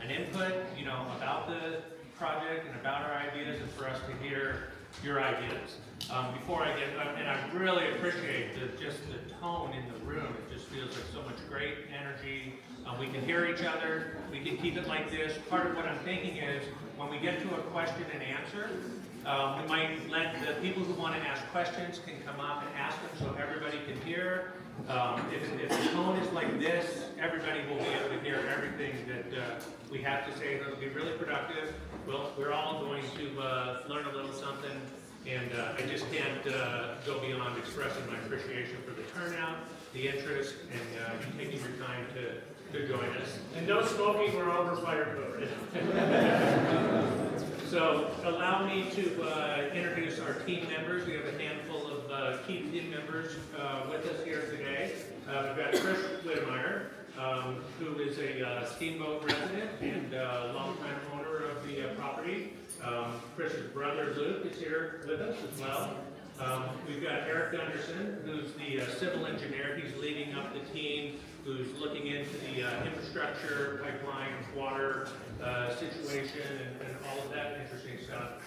an input, about the project and about our ideas, and for us to hear your ideas. Before I get, and I really appreciate just the tone in the room. It just feels like so much great energy. We can hear each other. We can keep it like this. Part of what I'm thinking is when we get to a question and answer, we might let the people who want to ask questions can come up and ask them so everybody can hear. If the tone is like this, everybody will be able to hear everything that we have to say. It'll be really productive. We're all going to learn a little something, and I just can't go beyond expressing my appreciation for the turnout, the interest, and you taking your time to join us. And no smoking or over fire code. So allow me to introduce our team members. We have a handful of key team members with us here today. We've got Chris Whittemire, who is a Steamboat resident and longtime owner of the property. Chris's brother Luke is here with us as well. We've got Eric Gunderson, who's the civil engineer. He's leading up the team, who's looking into the infrastructure, pipelines, water situation, and all of that interesting stuff.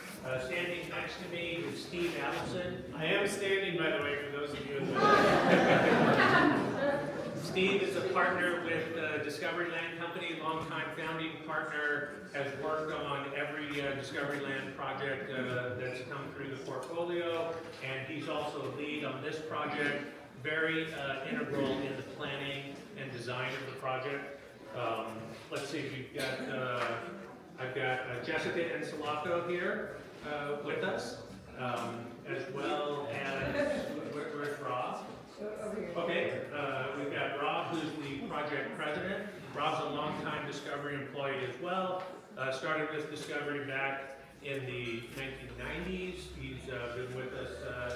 Standing next to me is Steve Allison. I am standing, by the way, for those of you in the Steve is a partner with Discovery Land Company, longtime founding partner, has worked on every Discovery Land project that's come through the portfolio, and he's also a lead on this project, very integral in the planning and design of the project. Let's see, we've got, I've got Jessica Encelato here with us, as well as, where's Rob? Okay, we've got Rob, who's the project president. Rob's a longtime Discovery employee as well. Started with Discovery back in the 1990s. He's been with us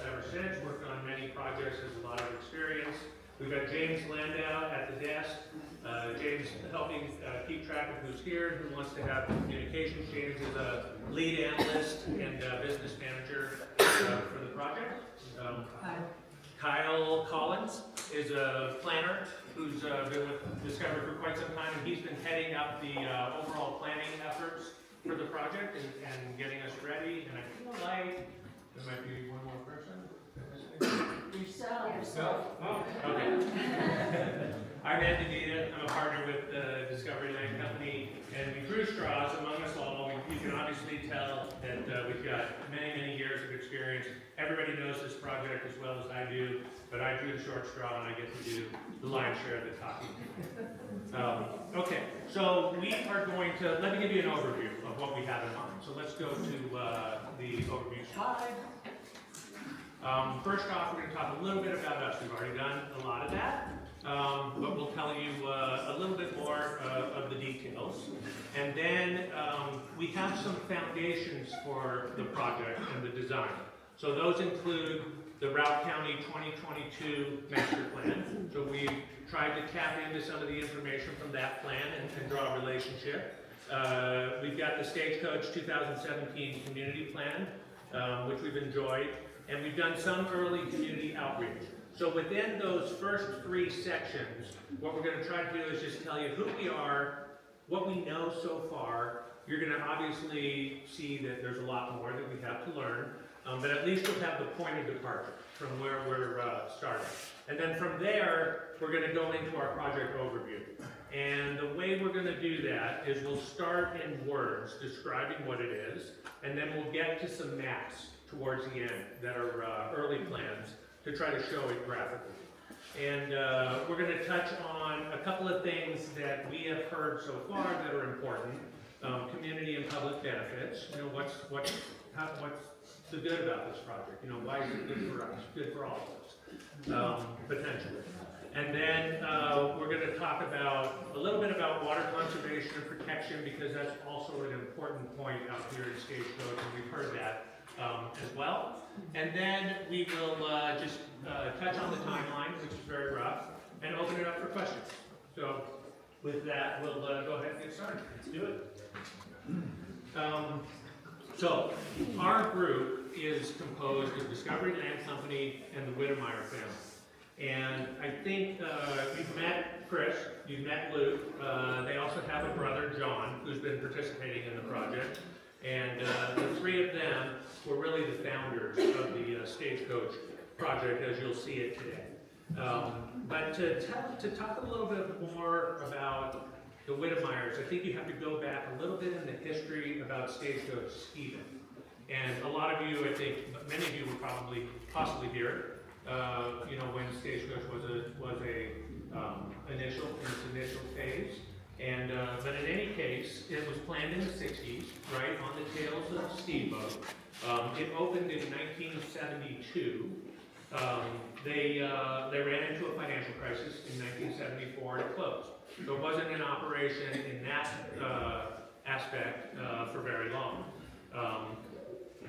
ever since, worked on many projects, has a lot of experience. We've got James Landau at the desk. James helping keep track of who's here, who wants to have communications. James is a lead analyst and business manager for the project. Kyle Collins is a planner who's been with Discovery for quite some time, and he's been heading up the overall planning efforts for the project and getting us ready. And I feel like there might be one more person. Yourself. Oh, okay. I'm Ed DeVita. I'm a partner with the Discovery Land Company, and we drew straws among us all. You can obviously tell that we've got many, many years of experience. Everybody knows this project as well as I do, but I drew the short straw, and I get to do the lion's share of the talking. Okay, so we are going to, let me give you an overview of what we have in mind. So let's go to the overview slide. First off, we're going to talk a little bit about us. We've already done a lot of that, but we'll tell you a little bit more of the details. And then we have some foundations for the project and the design. So those include the Route County 2022 Master Plan. So we've tried to tap into some of the information from that plan and draw a relationship. We've got the Stagecoach 2017 Community Plan, which we've enjoyed. And we've done some early community outreach. So within those first three sections, what we're going to try to do is just tell you who we are, what we know so far. You're going to obviously see that there's a lot more that we have to learn, but at least you'll have the point of departure from where we're starting. And then from there, we're going to go into our project overview. And the way we're going to do that is we'll start in words describing what it is, and then we'll get to some maps towards the end that are early plans to try to show it graphically. And we're going to touch on a couple of things that we have heard so far that are important. Community and public benefits. You know, what's the good about this project? You know, why is it good for us? Good for all of us, potentially. And then we're going to talk about a little bit about water conservation and protection, because that's also an important point out here in Stagecoach, and we've heard that as well. And then we will just touch on the timeline, which is very rough, and open it up for questions. So with that, we'll go ahead and get started. Let's do it. So our group is composed of Discovery Land Company and the Whittemire family. And I think you've met Chris, you've met Luke. They also have a brother, John. who's been participating in the project. And the three of them were really the founders of the Stagecoach project as you'll see it today. But to talk a little bit more about the Whittemeyers, I think you have to go back a little bit in the history about Stagecoach Stephen. And a lot of you, I think, many of you were possibly here, when Stagecoach was in its initial phase. And but in any case, it was planned in the 60s, right, on the tails of Steamboat. It opened in 1972. They ran into a financial crisis in 1974 and it closed. So it wasn't in operation in that aspect for very long.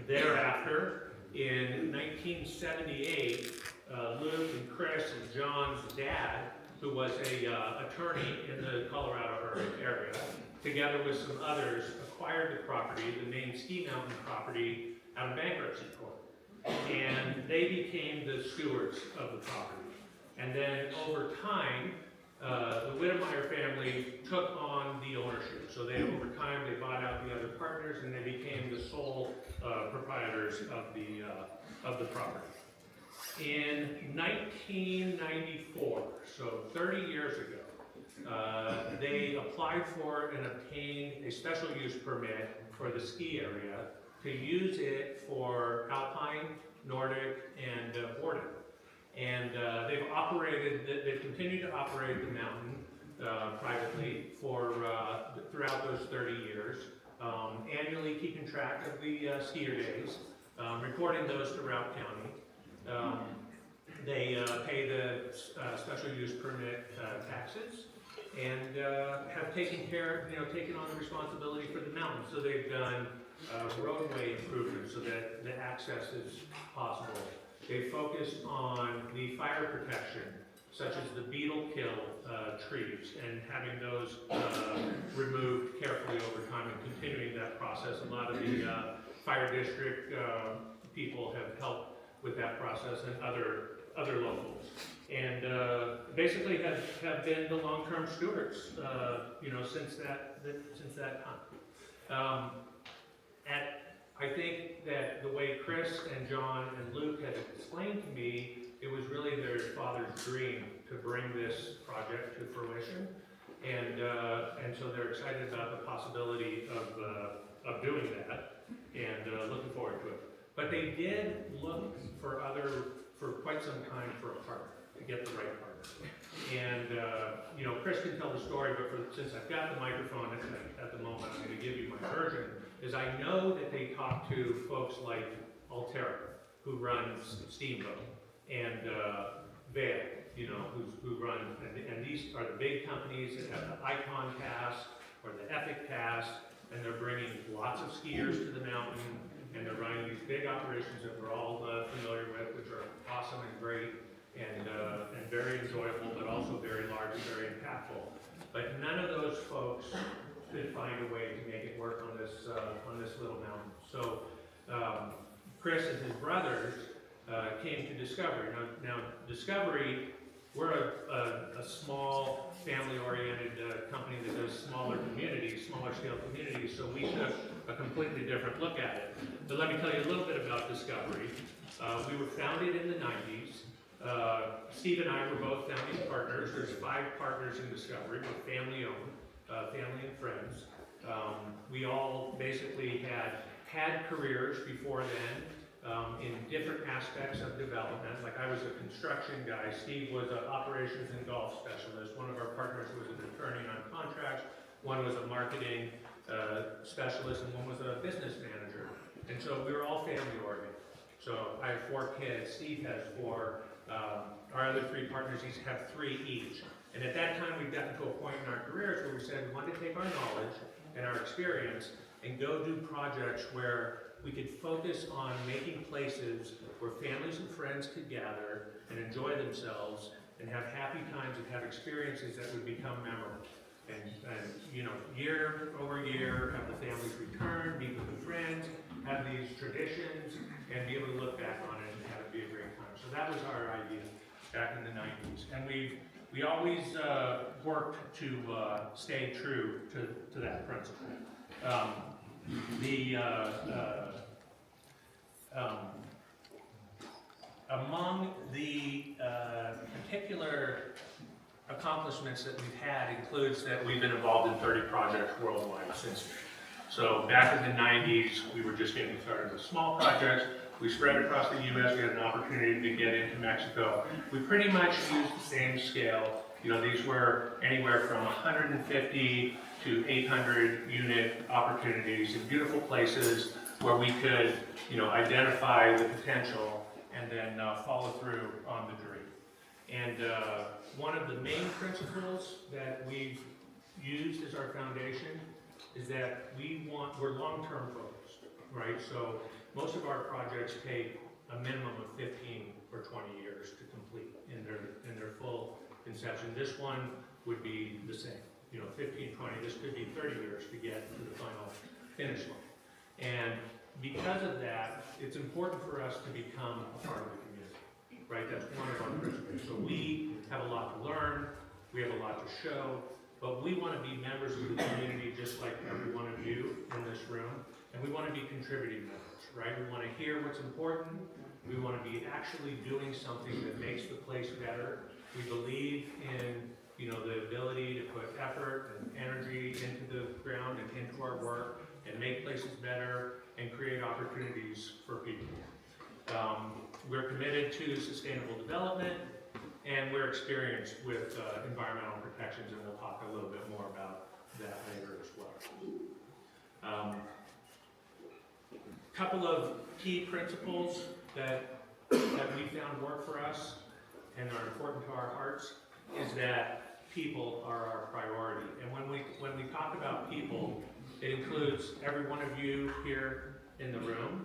Thereafter, in 1978, Luke and Chris and John's dad, who was a attorney in the Colorado area, together with some others, acquired the property, the main Ski Mountain property, out of bankruptcy court. And they became the stewards of the property. And then over time, the Whittemeyer family took on the ownership. So over time, they bought out the other partners and they became the sole proprietors of the property. In 1994, so 30 years ago, they applied for and obtained a special use permit for the ski area to use it for alpine, Nordic, and boarding. And they've continued to operate the mountain privately throughout those 30 years, annually keeping track of the skier days, reporting those to Route County. They pay the special use permit taxes and have taken on the responsibility for the mountain. So they've done roadway improvements so that the access is possible. They focus on the fire protection, such as the beetle kill trees, and having those removed carefully over time and continuing that process. A lot of the fire district people have helped with that process, and other locals. And basically have been the long-term stewards, since that time. I think that the way Chris and John and Luke had explained to me, it was really their father's dream to bring this project to fruition, and so they're excited about the possibility of doing that, and looking forward to it. But they did look for quite some time for a partner, to get the right partner. And Chris can tell the story, but since I've got the microphone at the moment, I'm going to give you my version. Is I know that they talk to folks like Altera, who runs Steamboat, and Vail, who run, and these are the big companies that have the Icon Pass or the Epic Pass, and they're bringing lots of skiers to the mountain, and they're running these big operations that we're all familiar with, which are awesome and great, and very enjoyable, but also very large and very impactful. But none of those folks could find a way to make it work on this little mountain. So Chris and his brothers came to Discovery. Now Discovery, we're a small family-oriented company that does smaller scale communities, so we took a completely different look at it. But let me tell you a little bit about Discovery. We were founded in the 90s. Steve and I were both founding partners. There's 5 partners in Discovery. We're family-owned, family and friends. We all basically had careers before then in different aspects of development. Like I was a construction guy. Steve was an operations and golf specialist. One of our partners was an attorney on contracts. One was a marketing specialist, and one was a business manager. And so we were all family-oriented. So I have 4 kids. Steve has 4. Our other 3 partners each have 3 each. And at that time, we'd gotten to a point in our careers where we said we wanted to take our knowledge and our experience and go do projects where we could focus on making places where families and friends could gather and enjoy themselves and have happy times and have experiences that would become memorable. And year over year, have the families return, meet with the friends, have these traditions, and be able to look back on it and have it be a great time. So that was our idea back in the 90s. And we've we always worked to stay true to that principle. Among the particular accomplishments that we've had includes that we've been involved in 30 projects worldwide since. So back in the 90s, we were just getting started with small projects. We spread across the U.S. We had an opportunity to get into Mexico. We pretty much used the same scale. You know, these were anywhere from 150 to 800 unit opportunities in beautiful places where we could, you know, identify the potential and then follow through on the dream. And one of the main principles that we've used as our foundation is that we're long-term focused, right? So most of our projects take a minimum of 15 or 20 years to complete in their full conception. This one would be the same, you know, 15, 20. This could be 30 years to get to the final finish line. And because of that, it's important for us to become a part of the community, right? That's one of our principles. So we have a lot to learn, we have a lot to show, but we want to be members of the community just like every one of you in this room, and we want to be contributing members, right? We want to hear what's important, we want to be actually doing something that makes the place better. We believe in, you know, the ability to put effort and energy into the ground and into our work and make places better and create opportunities for people. We're committed to sustainable development, and we're experienced with environmental protections, and we'll talk a little bit more about that later as well. Couple of key principles that we found work for us and are important to our hearts is that people are our priority. And when we talk about people, it includes every one of you here in the room.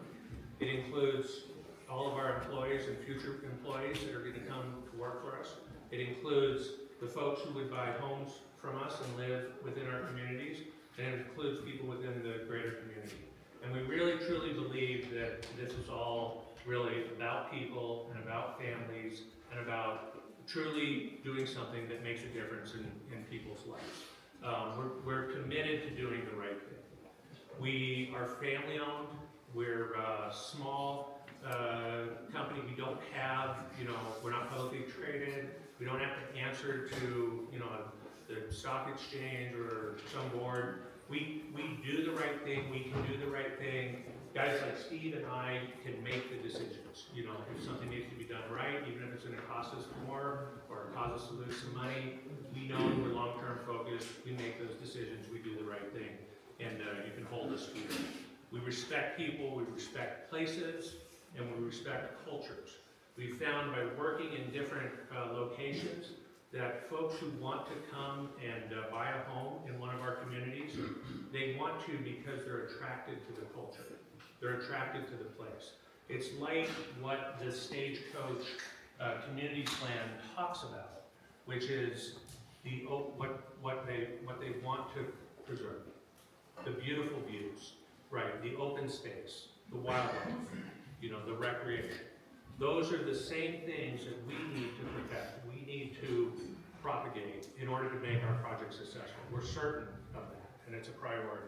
It includes all of our employees and future employees that are going to come to work for us. It includes the folks who would buy homes from us and live within our communities. And it includes people within the greater community. And we really truly believe that this is all really about people and about families and about truly doing something that makes a difference in people's lives. We're committed to doing the right thing. We are family owned. We're a small company. We don't have, you know, we're not publicly traded. We don't have to answer to, you know, the stock exchange or some board. We do the right thing. We can do the right thing. Guys like Steve and I can make the decisions. You know, if something needs to be done right, even if it's going to cost us more or cause us to lose some money, we know we're long-term focused. We make those decisions. We do the right thing, and you can hold us to it. We respect people. We respect places, and we respect cultures. We've found by working in different locations that folks who want to come and buy a home in one of our communities, they want to because they're attracted to the culture. They're attracted to the place. It's like what the Stagecoach Community Plan talks about, which is what they want to preserve. The beautiful views, right? The open space, the wildlife, you know, the recreation. Those are the same things that we need to protect. We need to propagate in order to make our project successful. We're certain of that, and it's a priority.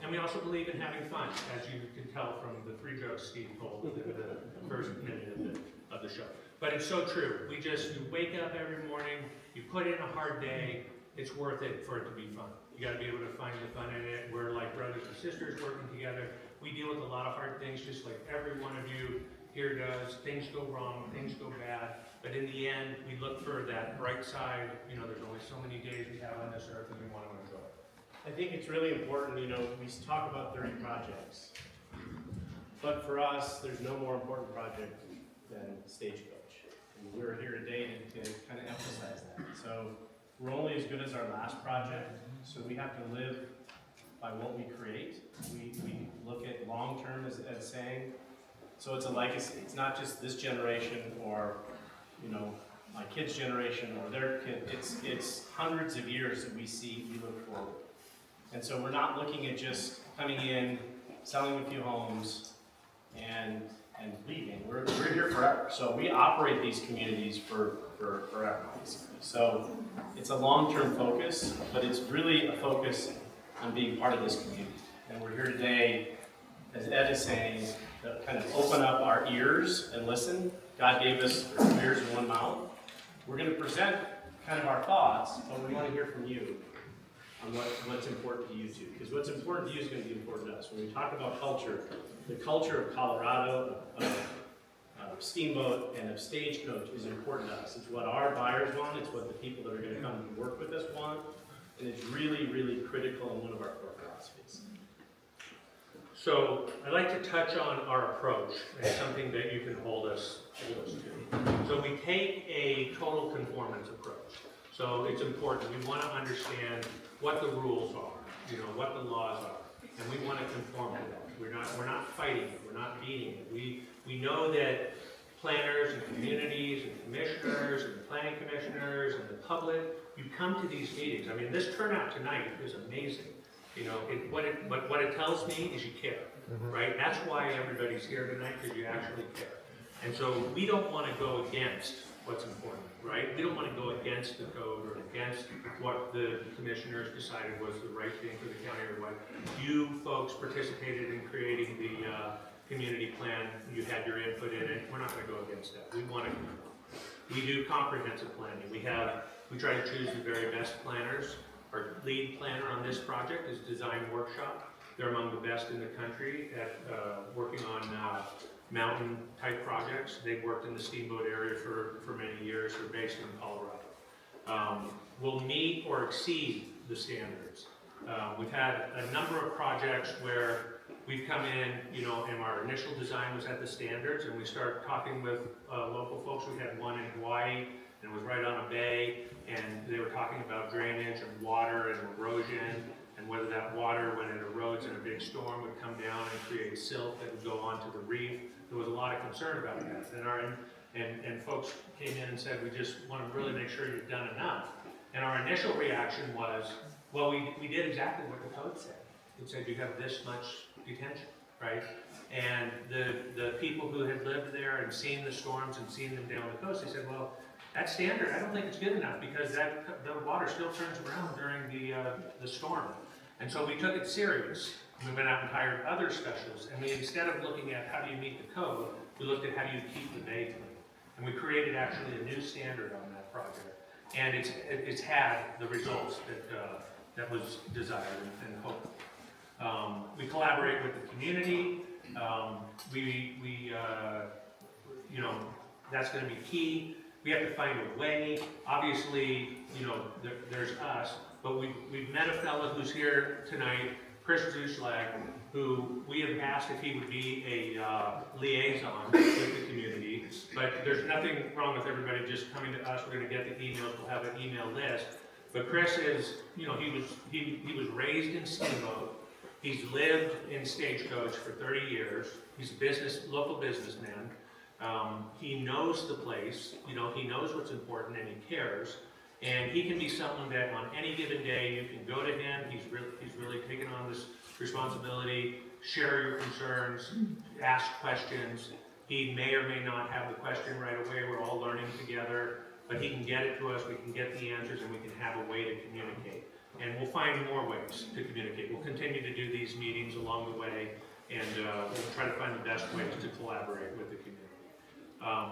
And we also believe in having fun, as you can tell from the 3 jokes Steve told in the first minute of the show. But it's so true. You wake up every morning, you put in a hard day, it's worth it for it to be fun. You got to be able to find the fun in it. We're like brothers and sisters working together. We deal with a lot of hard things, just like every one of you here does. Things go wrong, things go bad, but in the end, we look for that bright side. You know, there's only so many days we have on this earth, and we want to enjoy it. I think it's really important, you know, we talk about 30 projects, but for us, there's no more important project than Stagecoach. And we're here today to kind of emphasize that. So we're only as good as our last project, so we have to live by what we create. We look at long-term as saying, so it's a legacy. It's not just this generation or, you know, my kid's generation or their kid. It's hundreds of years that we look forward. And so we're not looking at just coming in, selling a few homes, and and leaving. We're here forever. So we operate these communities for forever, basically. So it's a long-term focus, but it's really a focus on being part of this community. And we're here today, as Ed is saying, to kind of open up our ears and listen. God gave us 2 ears and 1 mouth. We're going to present kind of our thoughts, but we want to hear from you on what's important to you too. Because what's important to you is going to be important to us. When we talk about culture, the culture of Colorado, of Steamboat, and of Stagecoach is important to us. It's what our buyers want. It's what the people that are going to come to work with us want. And it's really, really critical in one of our core philosophies. So I'd like to touch on our approach and something that you can hold us to. So we take a total conformance approach. So it's important. We want to understand what the rules are, what the laws are, and we want to conform to that. We're not fighting it. We're not beating it. We know that planners and communities and commissioners and planning commissioners and the public, you come to these meetings. I mean, this turnout tonight is amazing. What it tells me is you care, right? That's why everybody's here tonight, because you actually care. And so we don't want to go against what's important, right? We don't want to go against the code or against what the commissioners decided was the right thing for the county or what you folks participated in creating the community plan. You had your input in it. We're not going to go against that. We do comprehensive planning. We try to choose the very best planners. Our lead planner on this project is Design Workshop. They're among the best in the country at working on mountain type projects. They've worked in the Steamboat area for many years. They're based in Colorado. We'll meet or exceed the standards. We've had a number of projects where we've come in, and our initial design was at the standards, and we start talking with local folks. We had one in Hawaii, and it was right on a bay, and they were talking about drainage and water and erosion, and whether that water, when it erodes in a big storm, would come down and create silt that would go onto the reef. There was a lot of concern about that, and folks came in and said, we just want to really make sure you've done enough. And our initial reaction was, well, we did exactly what the code said. It said you have this much detention, right? And the people who had lived there and seen the storms and seen them down the coast, they said, well, that standard, I don't think it's good enough, because the water still turns around during the storm. And so we took it serious. We went out and hired other specialists, and instead of looking at how do you meet the code, we looked at how do you keep the bay clean. And we created actually a new standard on that project. And it's had the results that was desired and hoped. We collaborate with the community. That's going to be key. We have to find a way. Obviously, there's us, but we've met a fellow who's here tonight, Chris Zuslag, who we have asked if he would be a liaison with the community. But there's nothing wrong with everybody just coming to us. We're going to get the emails. We'll have an email list. But Chris is, he was raised in Steamboat. He's lived in Stagecoach for 30 years. He's a local businessman. He knows the place, he knows what's important, and he cares. And he can be someone that on any given day you can go to him. He's really taken on this responsibility. Share your concerns, ask questions. He may or may not have the question right away. We're all learning together, but he can get it to us. We can get the answers, and we can have a way to communicate. And we'll find more ways to communicate. We'll continue to do these meetings along the way, and we'll try to find the best ways to collaborate with the community.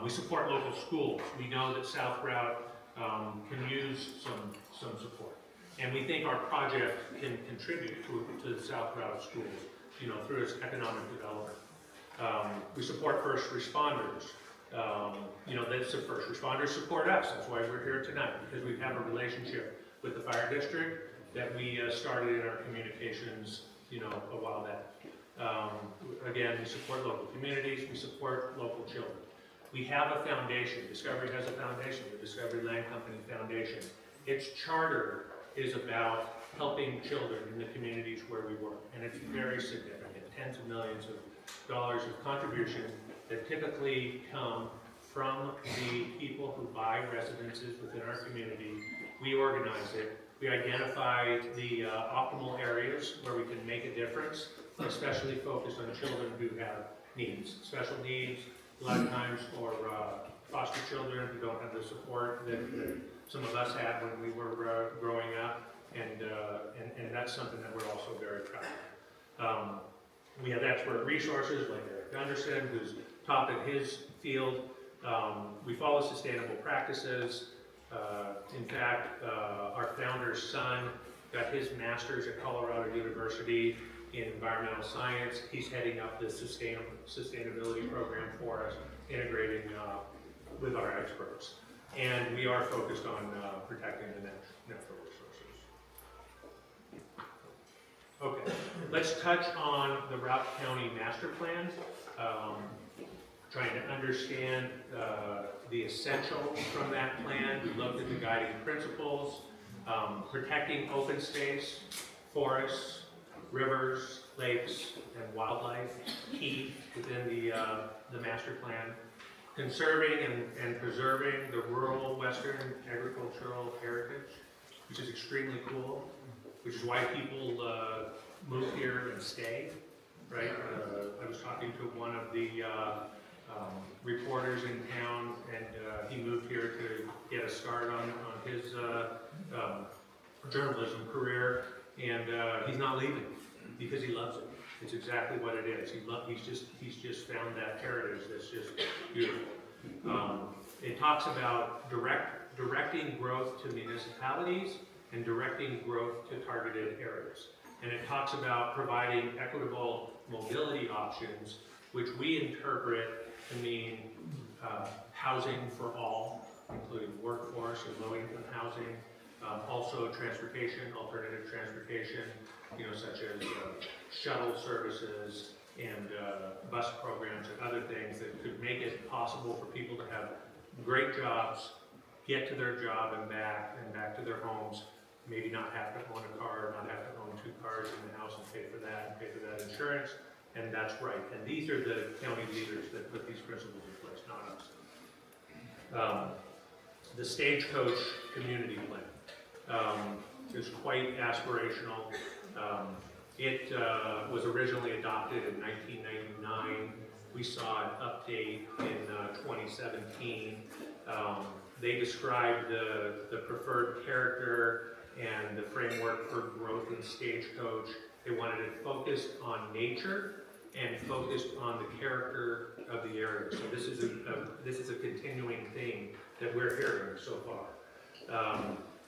We support local schools. We know that South Route can use some support. And we think our project can contribute to the South Route schools, through its economic development. We support first responders. That's the first responders support us. That's why we're here tonight, because we have a relationship with the fire district that we started in our communications, a while back. Again, we support local communities. We support local children. We have a foundation. Discovery has a foundation, the Discovery Land Company Foundation. Its charter is about helping children in the communities where we work, and it's very significant. Tens of millions of dollars of contribution that typically come from the people who buy residences within our community. We organize it. We identify the optimal areas where we can make a difference, especially focused on children who have needs, special needs, a lot of times for foster children who don't have the support that some of us had when we were growing up, and that's something that we're also very proud of. We have expert resources like Eric Gunderson, who's top in his field. We follow sustainable practices. In fact, our founder's son got his master's at Colorado University in environmental science. He's heading up the sustainability program for us, integrating with our experts. And we are focused on protecting the natural resources. Okay, let's touch on the Routt County Master Plan. Trying to understand the essentials from that plan. We looked at the guiding principles, protecting open space, forests, rivers, lakes, and wildlife, key within the master plan. Conserving and preserving the rural western agricultural heritage, which is extremely cool, which is why people move here and stay, right? I was talking to one of the reporters in town, and he moved here to get a start on his journalism career, and he's not leaving because he loves it. It's exactly what it is. He's just found that heritage that's just beautiful. It talks about directing growth to municipalities and directing growth to targeted areas. And it talks about providing equitable mobility options, which we interpret to mean housing for all, including workforce and low-income housing, also transportation, alternative transportation, such as shuttle services and bus programs and other things that could make it possible for people to have great jobs, get to their job and back to their homes, maybe not have to own a car, not have to own 2 cars in the house and pay for that insurance, and that's right. And these are the county leaders that put these principles in place, not us. The Stagecoach Community Plan is quite aspirational. It was originally adopted in 1999. We saw an update in 2017. They described the preferred character and the framework for growth in Stagecoach. They wanted it focused on nature and focused on the character of the area. So this is a continuing theme that we're hearing so far.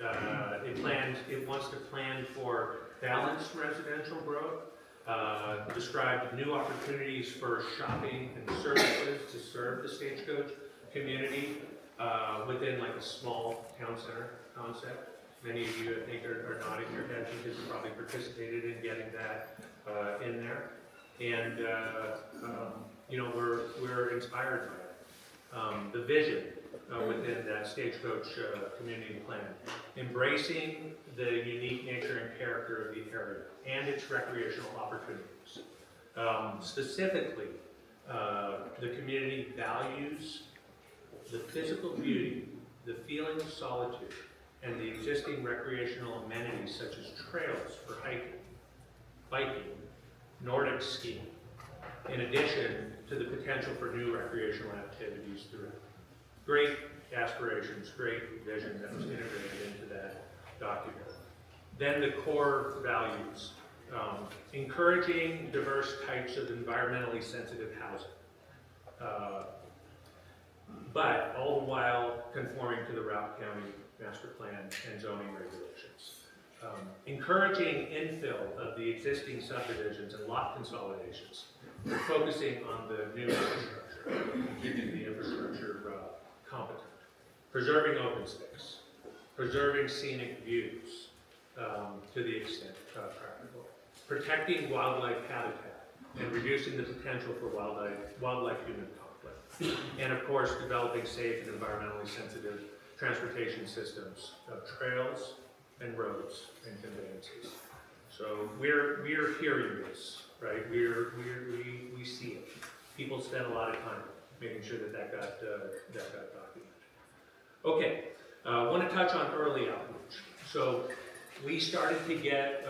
It wants to plan for balanced residential growth, described new opportunities for shopping and services to serve the Stagecoach community within like a small town center concept. Many of you, I think, are nodding your heads because you probably participated in getting that in there. And, we're inspired by it. The vision within that Stagecoach community plan, embracing the unique nature and character of the area and its recreational opportunities. Specifically, the community values the physical beauty, the feeling of solitude, and the existing recreational amenities such as trails for hiking, biking, Nordic skiing, in addition to the potential for new recreational activities throughout. Great aspirations, great vision that was integrated into that document. Then the core values, encouraging diverse types of environmentally sensitive housing, but all the while conforming to the Routt County Master Plan and zoning regulations. Encouraging infill of the existing subdivisions and lot consolidations, focusing on the new infrastructure, keeping the infrastructure competent. Preserving open space, preserving scenic views to the extent practical. Protecting wildlife habitat and reducing the potential for wildlife-human conflict. And of course, developing safe and environmentally sensitive transportation systems of trails and roads and conveyances. So we're hearing this, right? We see it. People spend a lot of time making sure that got documented. Okay, I want to touch on early outreach. So we started to get,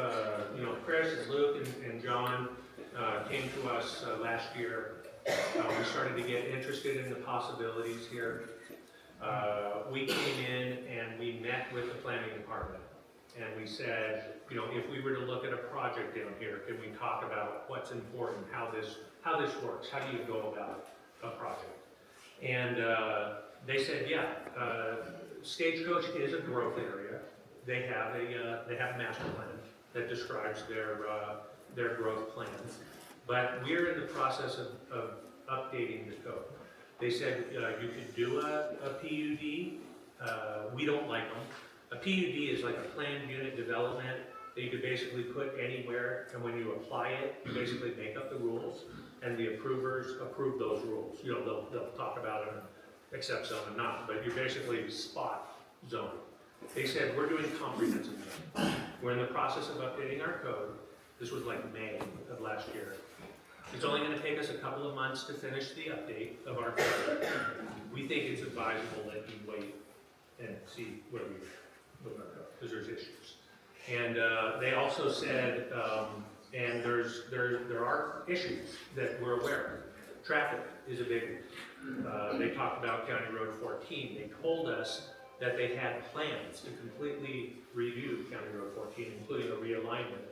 Chris and Luke and John came to us last year We started to get interested in the possibilities here. We came in and we met with the planning department, and we said, you know, if we were to look at a project down here, can we talk about what's important, how this works, how do you go about a project? And they said, yeah, Stagecoach is a growth area. They have a master plan that describes their growth plans. But we're in the process of updating the code. They said you could do a PUD. We don't like them. A PUD is like a planned unit development that you could basically put anywhere, and when you apply it, you basically make up the rules, and the approvers approve those rules. You know, they'll talk about them, accept some and not, but you're basically spot zoning. They said, we're doing comprehensive zoning. We're in the process of updating our code. This was like May of last year. It's only going to take us a couple of months to finish the update of our code. We think it's advisable that you wait and see where we with our code, because there's issues. And they also said, and there are issues that we're aware of. Traffic is a big one. They talked about County Road 14. They told us that they had plans to completely redo County Road 14, including a realignment,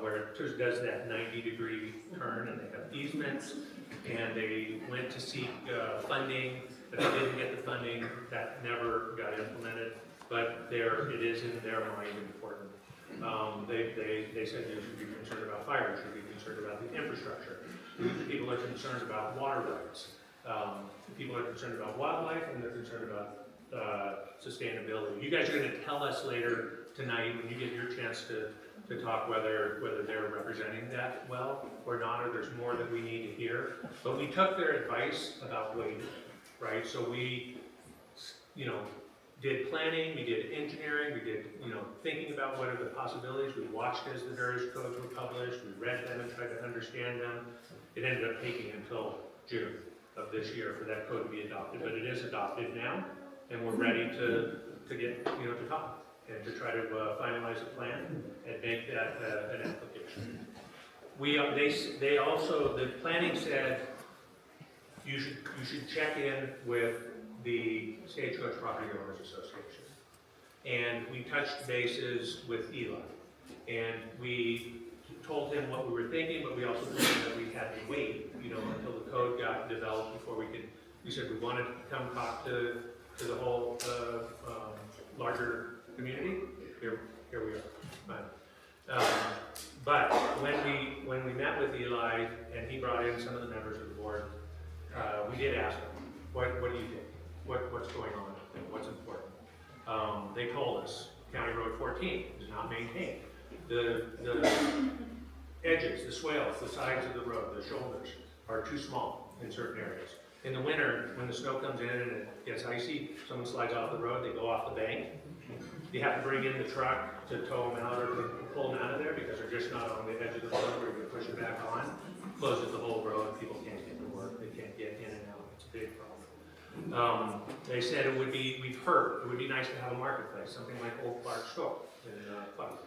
where it does that 90-degree turn, and they have easements, and they went to seek funding, but they didn't get the funding. That never got implemented, but it is in their mind important. They said you should be concerned about fire, you should be concerned about the infrastructure. People are concerned about water rights. People are concerned about wildlife, and they're concerned about sustainability. You guys are going to tell us later tonight when you get your chance to talk whether they're representing that well or not, or there's more that we need to hear. But we took their advice about waiting, right? So we, did planning, we did engineering, we did, thinking about what are the possibilities. We watched as the various codes were published, we read them and tried to understand them. It ended up taking until June of this year for that code to be adopted, but it is adopted now, and we're ready to get, to talk and to try to finalize a plan and make that an application. They also, the planning said you should check in with the Stagecoach Property Owners Association. And we touched bases with Eli. And we told him what we were thinking, but we also told him that we had to wait, until the code got developed before we said we wanted to come talk to the whole larger community. Here we are. Fine. But when we met with Eli and he brought in some of the members of the board, we did ask him, what do you think? What's going on and what's important? They told us County Road 14 is not maintained. The edges, the swales, the sides of the road, the shoulders are too small in certain areas. In the winter, when the snow comes in and it gets icy, someone slides off the road, they go off the bank. You have to bring in the truck to tow them out or to pull them out of there because they're just not on the edge of the road where you can push it back on. Closes the whole road, people can't get to work, they can't get in and out. It's a big problem. They said we've heard, it would be nice to have a marketplace, something like Old Clark Store in Clark.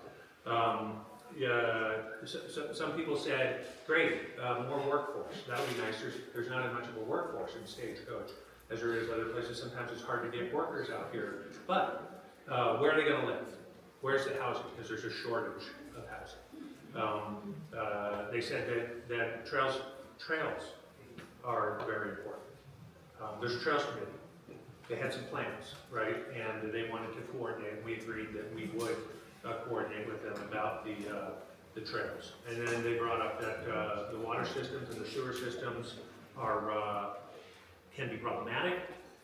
Some people said, great, more workforce. That would be nice. There's not as much of a workforce in Stagecoach as there is other places. Sometimes it's hard to get workers out here. But where are they going to live? Where's the housing? Because there's a shortage of housing. They said that trails are very important. There's a trails committee. They had some plans, right? And they wanted to coordinate. We agreed that we would coordinate with them about the trails. And then they brought up that the water systems and the sewer systems can be problematic.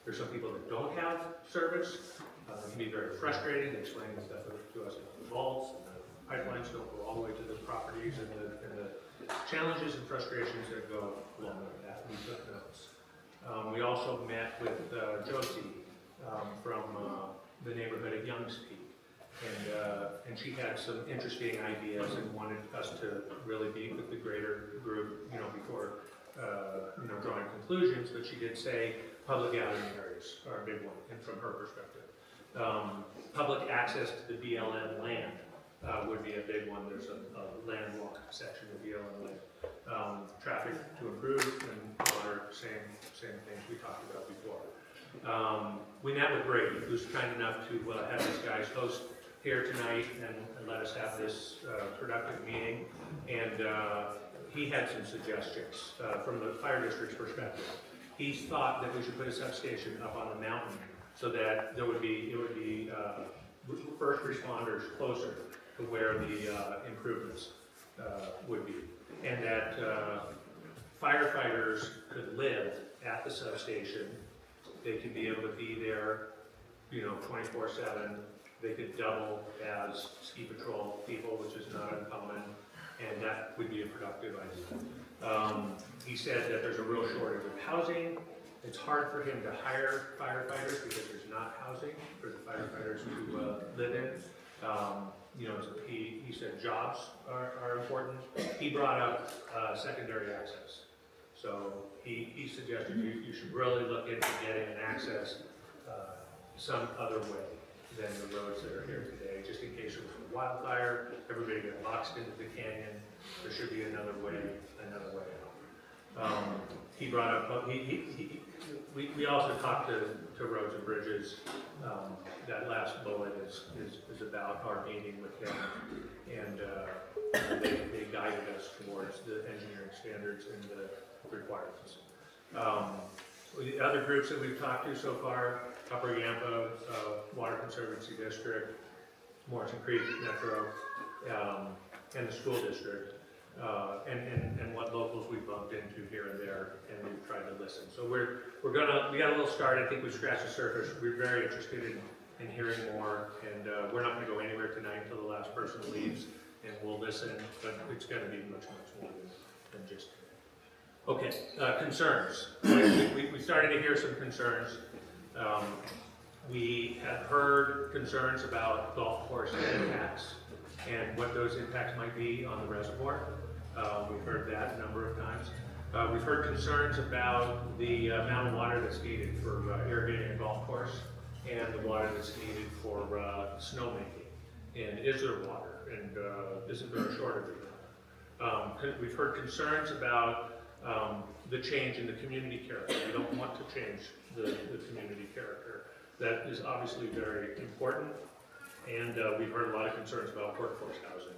There's some people that don't have service. It can be very frustrating. They explain stuff to us about the vaults, and the pipelines don't go all the way to the properties, and the challenges and frustrations that go along with that. We took notes. We also met with Josie from the neighborhood at Young's Peak. And she had some interesting ideas and wanted us to really be with the greater group, before, drawing conclusions. But she did say public gathering areas are a big one, and from her perspective. Public access to the BLM land would be a big one. There's a landlocked section of BLM land. traffic to improve, and water, same things we talked about before. We met with Brady, who's kind enough to have these guys host here tonight and let us have this productive meeting. And he had some suggestions from the fire district's perspective. He thought that we should put a substation up on the mountain so that it would be first responders closer to where the improvements would be, and that firefighters could live at the substation. They could be able to be there, 24/7. They could double as ski patrol people, which is not uncommon, and that would be a productive idea. He said that there's a real shortage of housing. It's hard for him to hire firefighters because there's not housing for the firefighters to live in. He said jobs are important. He brought up secondary access. So he suggested you should really look into getting an access some other way than the roads that are here today, just in case it was a wildfire, everybody got boxed into the canyon. There should be another way out. He brought up, we also talked to Roads and Bridges. That last bullet is about our meeting with them, and they guided us towards the engineering standards and the requirements. The other groups that we've talked to so far, Upper Yampa Water Conservancy District, Morrison Creek Metro, and the school district, and what locals we bumped into here and there, and we've tried to listen. So we got a little start. I think we've scratched the surface. We're very interested in hearing more, and we're not going to go anywhere tonight until the last person leaves, and we'll listen, but it's going to be much more than just. Okay, concerns. We started to hear some concerns. We have heard concerns about golf course impacts and what those impacts might be on the reservoir. We've heard that a number of times. We've heard concerns about the amount of water that's needed for irrigating a golf course and the water that's needed for snowmaking. And is there water? And isn't there a shortage of water? We've heard concerns about the change in the community character. We don't want to change the community character. That is obviously very important. And we've heard a lot of concerns about workforce housing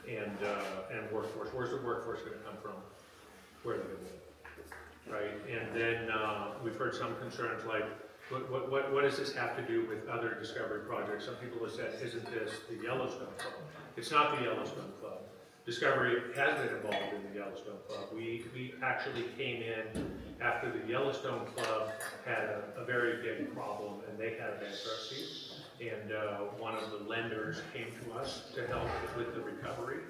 and workforce. Where's the workforce going to come from? Where are they going to live? Right? And then we've heard some concerns like, what does this have to do with other discovery projects? Some people have said, isn't this the Yellowstone Club? It's not the Yellowstone Club. Discovery has been involved in the Yellowstone Club. We actually came in after the Yellowstone Club had a very big problem, and they had bankruptcy. And one of the lenders came to us to help with the recovery.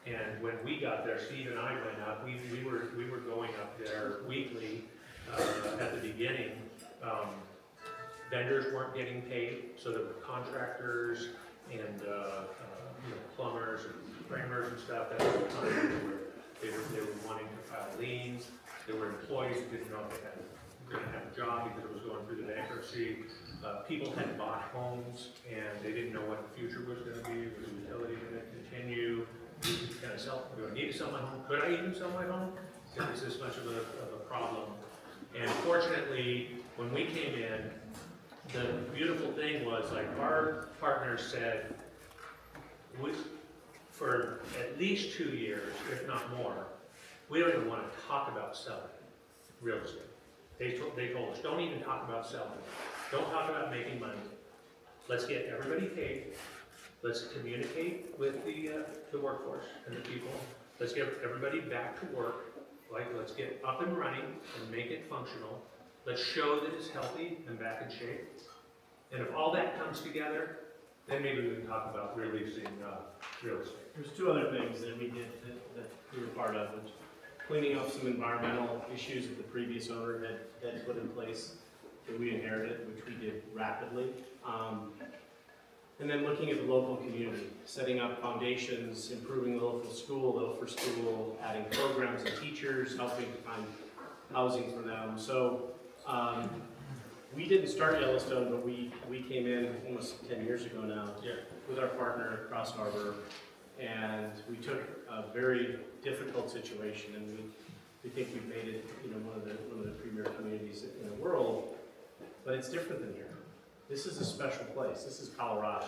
And when we got there, Steve and I went up. We were going up there weekly at the beginning. Vendors weren't getting paid, so there were contractors and plumbers and framers and stuff. That was the time they were wanting to file liens. There were employees who didn't know if they were going to have a job because it was going through the bankruptcy. People had bought homes and they didn't know what the future was going to be. Was the utility going to continue? Do I need to sell my home? Could I even sell my home? Is this much of a problem? And fortunately, when we came in, the beautiful thing was, like, our partners said, for at least 2 years, if not more, we don't even want to talk about selling real estate. They told us, don't even talk about selling. Don't talk about making money. Let's get everybody paid. Let's communicate with the workforce and the people. Let's get everybody back to work. Let's get up and running and make it functional. Let's show that it's healthy and back in shape. And if all that comes together, then maybe we can talk about releasing real estate. There's two other things that we did that we were part of, which cleaning up some environmental issues that the previous owner had put in place that we inherited, which we did rapidly. And then looking at the local community, setting up foundations, improving the local school, the Ilford School, adding programs and teachers, helping to find housing for them. So we didn't start Yellowstone, but we came in almost 10 years ago now with our partner, Cross Harbor, And we took a very difficult situation, and we think we've made it, one of the premier communities in the world. But it's different than here. This is a special place. This is Colorado.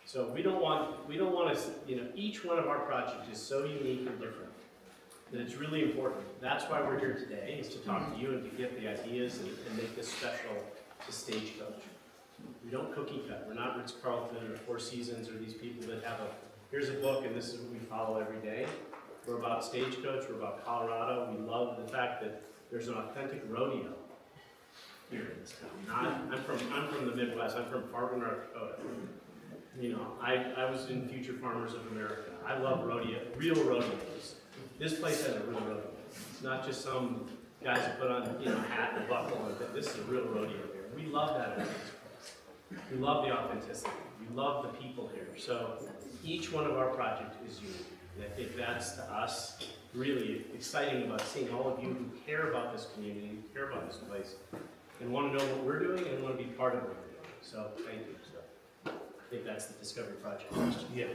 So we don't want to, each one of our projects is so unique and different that it's really important. That's why we're here today, is to talk to you and to get the ideas and make this special to Stagecoach. We don't cookie cut. We're not Ritz-Carlton or Four Seasons or these people that have here's a book and this is what we follow every day. We're about Stagecoach, we're about Colorado. We love the fact that there's an authentic rodeo here in this town. I'm from the Midwest. I'm from Fargo, North Dakota. I was in Future Farmers of America. I love rodeo, real rodeos. This place has a real rodeo. It's not just some guys that put on, a hat and a buckle. This is a real rodeo here. We love that about this place. We love the authenticity. We love the people here. So each one of our projects is unique. And I think that's, to us, really exciting about seeing all of you who care about this community, who care about this place, and want to know what we're doing and want to be part of what we're doing. So thank you. So I think that's the Discovery Project. Yeah.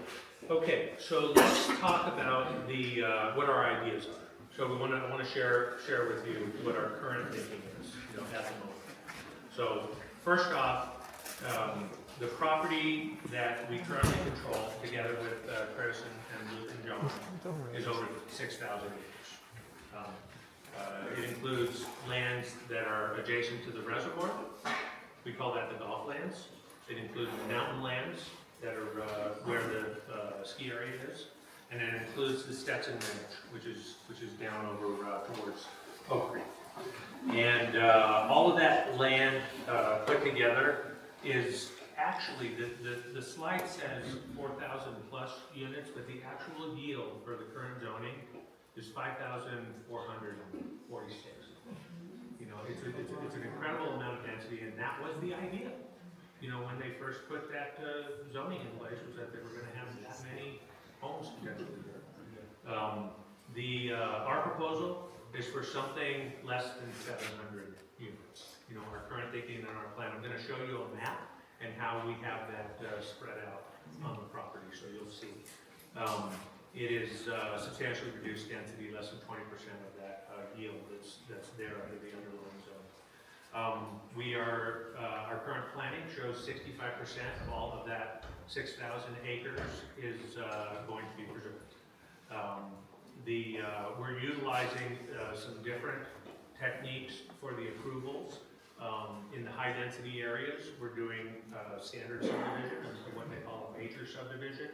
Okay, so let's talk about what our ideas are. So I want to share with you what our current thinking is, at the moment. So first off, the property that we currently control, together with Chris and Luke and John, is over 6,000 acres. It includes lands that are adjacent to the reservoir. We call that the golf lands. It includes mountain lands that are where the ski area is, and then it includes the Stetson Ranch, which is down over towards Oak Creek. And all of that land put together is actually, the slide says 4,000 plus units, but the actual yield for the current zoning is 5,446. It's an incredible amount of density, and that was the idea. When they first put that zoning in place, was that they were going to have that many homes potentially here. Our proposal is for something less than 700 units. Our current thinking and our plan. I'm going to show you a map and how we have that spread out on the property, so you'll see. It is substantially reduced density, less than 20% of that yield that's there under the underlying zone. Our current planning shows 65% of all of that 6,000 acres is going to be preserved. We're utilizing some different techniques for the approvals. In the high density areas, we're doing standard subdivision, what they call a major subdivision.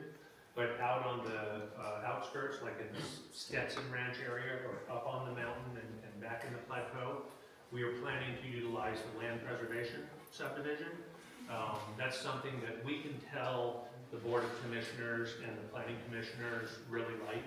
But out on the outskirts, like in the Stetson Ranch area or up on the mountain and back in the plateau, we are planning to utilize the land preservation subdivision. That's something that we can tell the Board of Commissioners and the Planning Commissioners really like.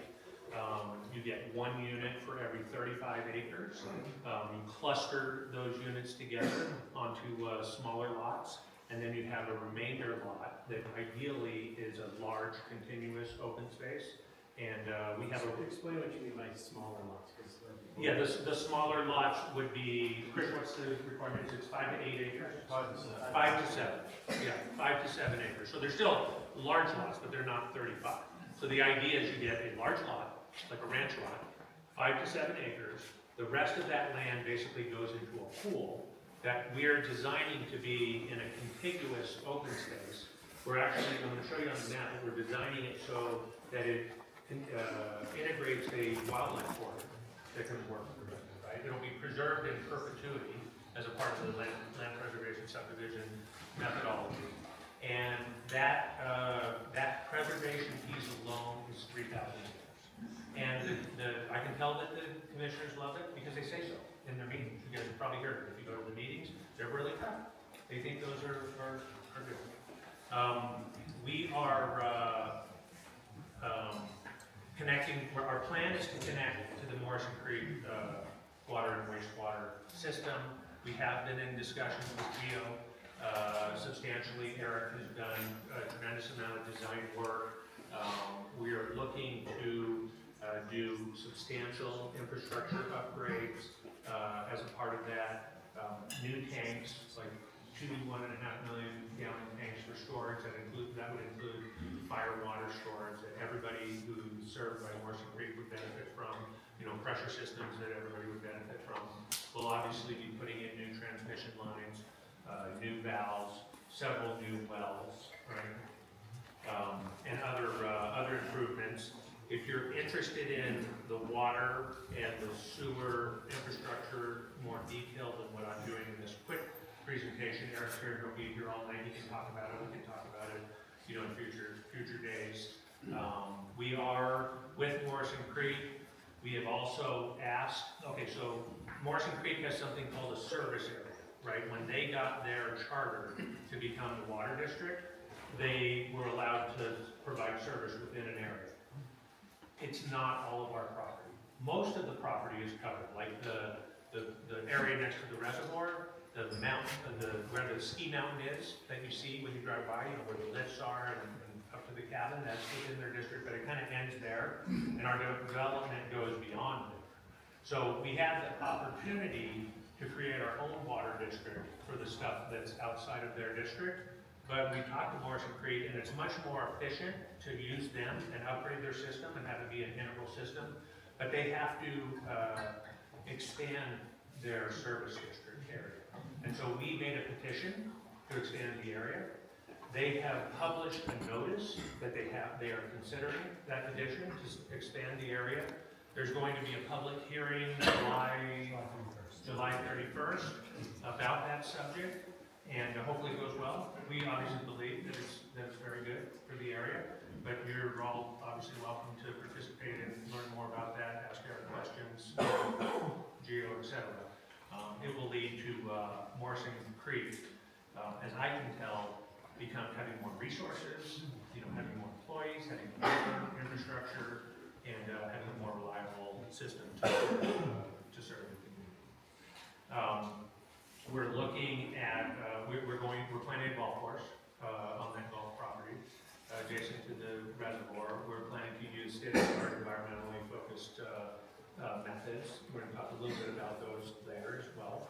You get 1 unit for every 35 acres. You cluster those units together onto smaller lots, and then you have a remainder lot that ideally is a large continuous open space. And we have Explain what you mean by smaller lots. Yeah, the smaller lots would be, Chris, what's the requirement? It's 5 to 8 acres? 5 to 7. Yeah, 5 to 7 acres. So they're still large lots, but they're not 35. So the idea is you get a large lot, like a ranch lot, 5 to 7 acres. The rest of that land basically goes into a pool that we're designing to be in a contiguous open space. We're actually, I'm going to show you on the map, we're designing it so that it integrates a wildlife corridor that can work, right? It'll be preserved in perpetuity as a part of the land preservation subdivision methodology. And that preservation piece alone is 3,000 acres. And I can tell that the commissioners love it because they say so in their meetings. You guys have probably heard it. If you go to the meetings, they're really proud. They think those are good. We are connecting, our plan is to connect to the Morrison Creek water and wastewater system. We have been in discussions with Geo substantially. Eric has done a tremendous amount of design work. We are looking to do substantial infrastructure upgrades as a part of that. New tanks, like 2 1.5 million gallon tanks for storage. That would include fire water storage that everybody who's served by Morrison Creek would benefit from. Pressure systems that everybody would benefit from. We'll obviously be putting in new transmission lines, new valves, several new wells, right? And other improvements. If you're interested in the water and the sewer infrastructure more detailed than what I'm doing in this quick presentation, Eric's here, he'll be here all night, he can talk about it, we can talk about it, in future days. We are with Morrison Creek. We have also asked, so Morrison Creek has something called a service area, right? When they got their charter to become the water district, they were allowed to provide service within an area. It's not all of our property. Most of the property is covered, like the area next to the reservoir, the mountain, where the ski mountain is that you see when you drive by, where the lifts are and up to the cabin, that's within their district, but it kind of ends there, and our development goes beyond there. So we have the opportunity to create our own water district for the stuff that's outside of their district. But we talked to Morrison Creek, and it's much more efficient to use them and upgrade their system and have it be an integral system. But they have to expand their service district area. And so we made a petition to expand the area. They have published a notice that they are considering that petition to expand the area. There's going to be a public hearing July 31st about that subject. And hopefully it goes well. We obviously believe that it's very good for the area, but you're all obviously welcome to participate and learn more about that, ask our questions, geo, etc. It will lead to Morrison Creek, as I can tell, having more resources, having more employees, having more infrastructure, and having a more reliable system to serve the community. We're looking at, we're planning a golf course on that golf property adjacent to the reservoir. We're planning to use state-of-the-art environmentally focused methods. We're going to talk a little bit about those later as well.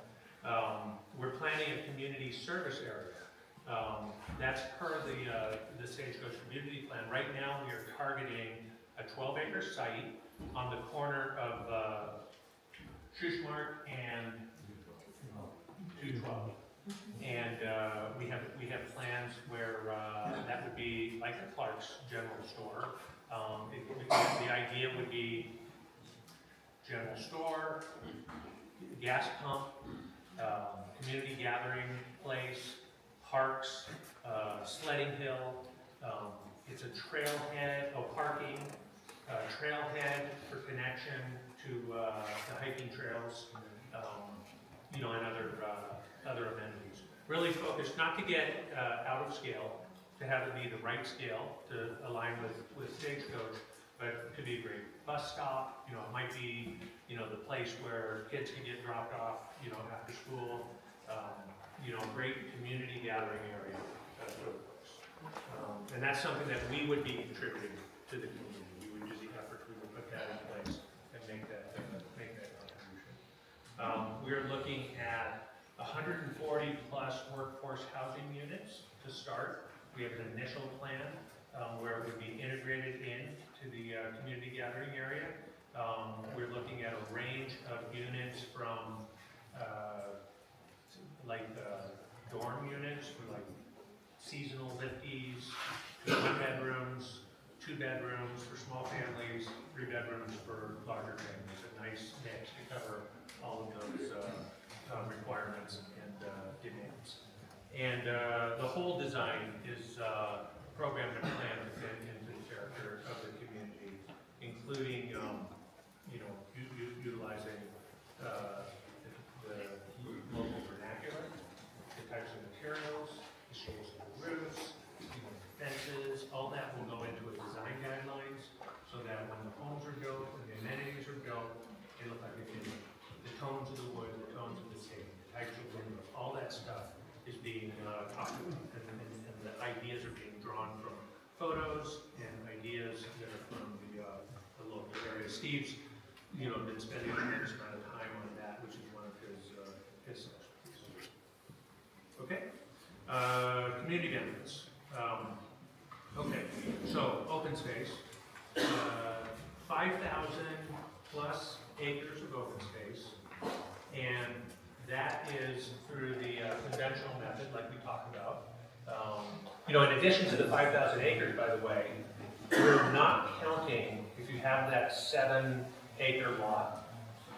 We're planning a community service area. That's per the Stagecoach Community Plan. Right now, we are targeting a 12-acre site on the corner of Schuschmark and 212. And we have plans where that would be like a Clark's General Store. The idea would be general store, gas pump, community gathering place, parks, sledding hill. It's a trailhead, parking, trailhead for connection to the hiking trails, and other amenities. Really focused not to get out of scale, to have it be the right scale to align with Stagecoach, but to be a great bus stop. It might be the place where kids can get dropped off after school. Great community gathering area for the folks. And that's something that we would be contributing to the community. We would use the effort, we would put that in place and make that contribution. We're looking at 140 plus workforce housing units to start. We have an initial plan where it would be integrated into the community gathering area. We're looking at a range of units from dorm units for seasonal lifties, to 1 bedrooms, 2 bedrooms for small families, 3 bedrooms for larger families. A nice mix to cover all of those requirements and demands. And the whole design is programmed and planned to fit into the character of the community, including utilizing the local vernacular, the types of materials, the shapes of the roofs, fences, all that will go into a design guidelines so that when the homes are built and the amenities are built, they look like a community. The tones of the wood, the tones of the city, the types of windows, all that stuff is being talked about, and the ideas are being drawn from photos and ideas that are from the local area. Steve's been spending a tremendous amount of time on that, which is one of his specialties. Okay. Community benefits. Okay, so open space, 5,000 plus acres of open space, and that is through the conventional method, like we talked about. In addition to the 5,000 acres, by the way, we're not counting if you have that 7-acre lot,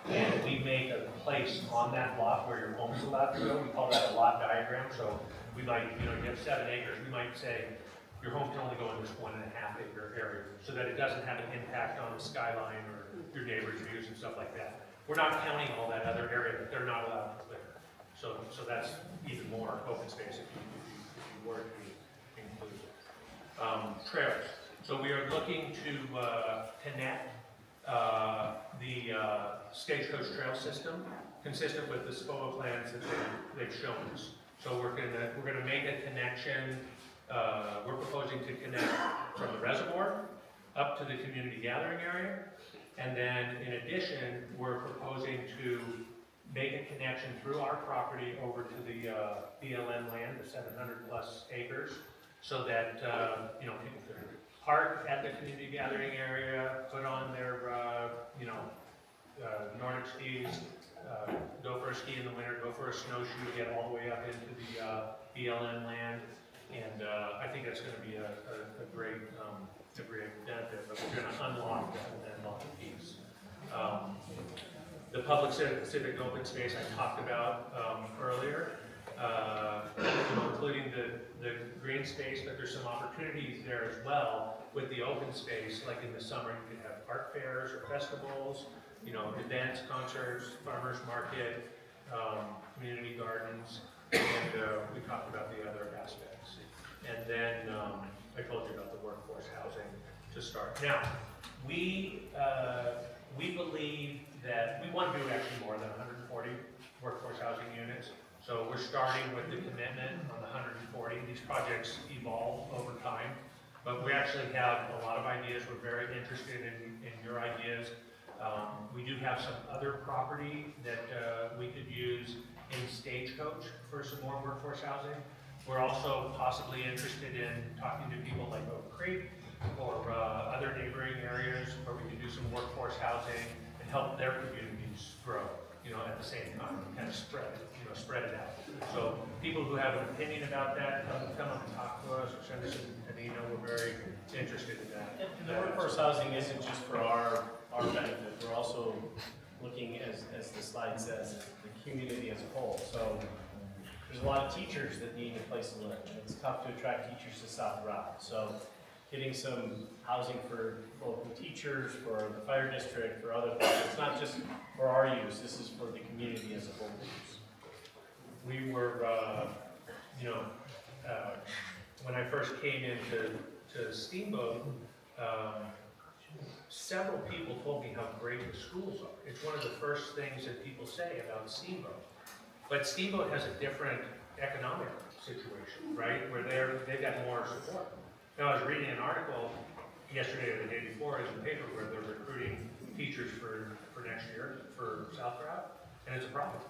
and we make a place on that lot where your home's allowed to go. We call that a lot diagram. So we might, you have 7 acres. We might say your home can only go in this 1.5-acre area, so that it doesn't have an impact on the skyline or your neighbor's views and stuff like that. We're not counting all that other area that they're not allowed to clear. So that's even more open space if you were to include it. Trails. So we are looking to connect the Stagecoach Trail system consistent with the SPOA plans that they've shown us. So we're gonna make a connection. We're proposing to connect from the reservoir up to the community gathering area, and then in addition, we're proposing to make a connection through our property over to the BLM land, the 700 plus acres, so that people can park at the community gathering area, put on their Nordic skis, go for a ski in the winter, go for a snowshoe, get all the way up into the BLM land, and I think that's going to be a great benefit. But we're going to unlock that piece. The public civic open space I talked about earlier, including the green space, but there's some opportunities there as well with the open space. Like in the summer, you can have art fairs or festivals, events, concerts, farmers market, community gardens, and we talked about the other aspects. And then I told you about the workforce housing to start. Now, we believe that we want to do actually more than 140 workforce housing units. So we're starting with the commitment on the 140. These projects evolve over time, but we actually have a lot of ideas. We're very interested in your ideas. We do have some other property that we could use in Stagecoach for some more workforce housing. We're also possibly interested in talking to people like Oak Creek or other neighboring areas where we can do some workforce housing and help their communities grow, at the same time, kind of spread it out. So people who have an opinion about that, come up and talk to us or send us an email. We're very interested in that. And the workforce housing isn't just for our benefit. We're also looking, as the slide says, the community as a whole. So there's a lot of teachers that need a place to live. It's tough to attract teachers to South Rock. So getting some housing for local teachers, for the fire district, for other things. It's not just for our use. This is for the community as a whole use. We were, when I first came into Steamboat, several people told me how great the schools are. It's one of the first things that people say about Steamboat. But Steamboat has a different economic situation, right? Where they've got more support. Now, I was reading an article yesterday or the day before in the paper where they're recruiting teachers for next year for South Route, and it's a problem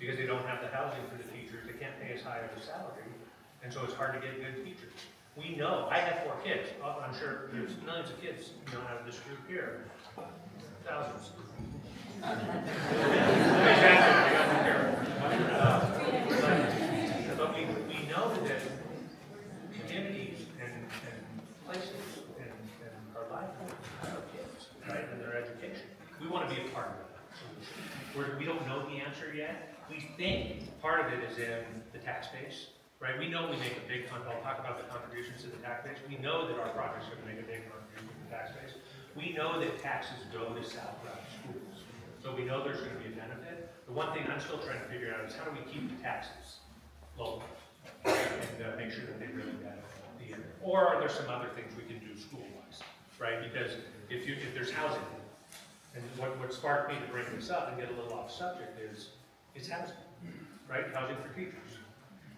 because they don't have the housing for the teachers. They can't pay as high of a salary, and so it's hard to get good teachers. We know. I have 4 kids. I'm sure there's millions of kids, out of this group here. Thousands. Exactly. I got but we know that communities and places and our livelihood are kids, right, and their education. We want to be a part of that solution. We don't know the answer yet. We think part of it is in the tax base. Right, we know we make a big, I'll talk about the contributions to the tax base. We know that our projects are going to make a big contribution to the tax base. We know that taxes go to South Route schools. So we know there's going to be a benefit. The one thing I'm still trying to figure out is how do we keep the taxes local and make sure that they really benefit the area. Or are there some other things we can do school-wise, right? Because if there's housing, and what sparked me to bring this up and get a little off subject is housing, right? Housing for teachers.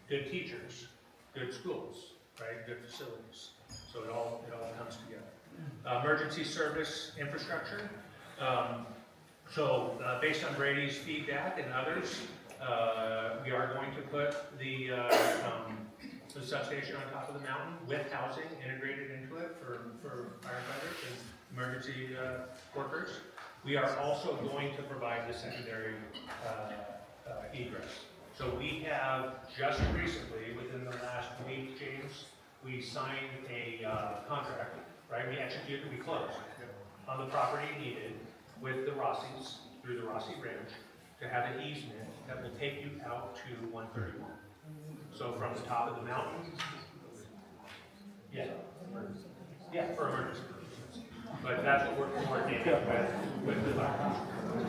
Good teachers, good schools, right? Good facilities. So it all comes together. Emergency service infrastructure. Based on Brady's feedback and others, We are going to put the substation on top of the mountain with housing integrated into it for firefighters and emergency workers. We are also going to provide the secondary egress. So we have just recently, within the last week, James, we signed a contract, right? We executed, we closed on the property needed with the Rossies, through the Rossi Ranch, to have an easement that will take you out to 131. So from the top of the mountain, yeah, for emergency purposes. But that's what we're coordinating with the fire.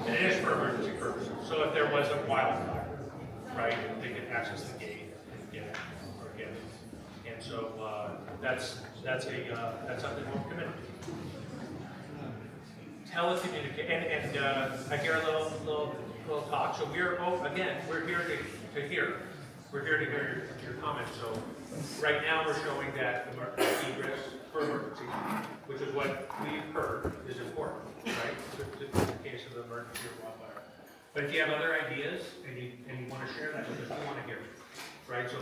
And it is for emergency purposes. So if there was a wildfire, right, they could access the gate and get it, or get it. And so that's something we're committed to. Telecommunication, and I hear a little talk. So we're here to hear. We're here to hear your comments. So right now we're showing that egress for emergency, which is what we've heard is important, right? In the case of emergency or wildfire. But if you have other ideas and you want to share that with us, we want to hear it, right? So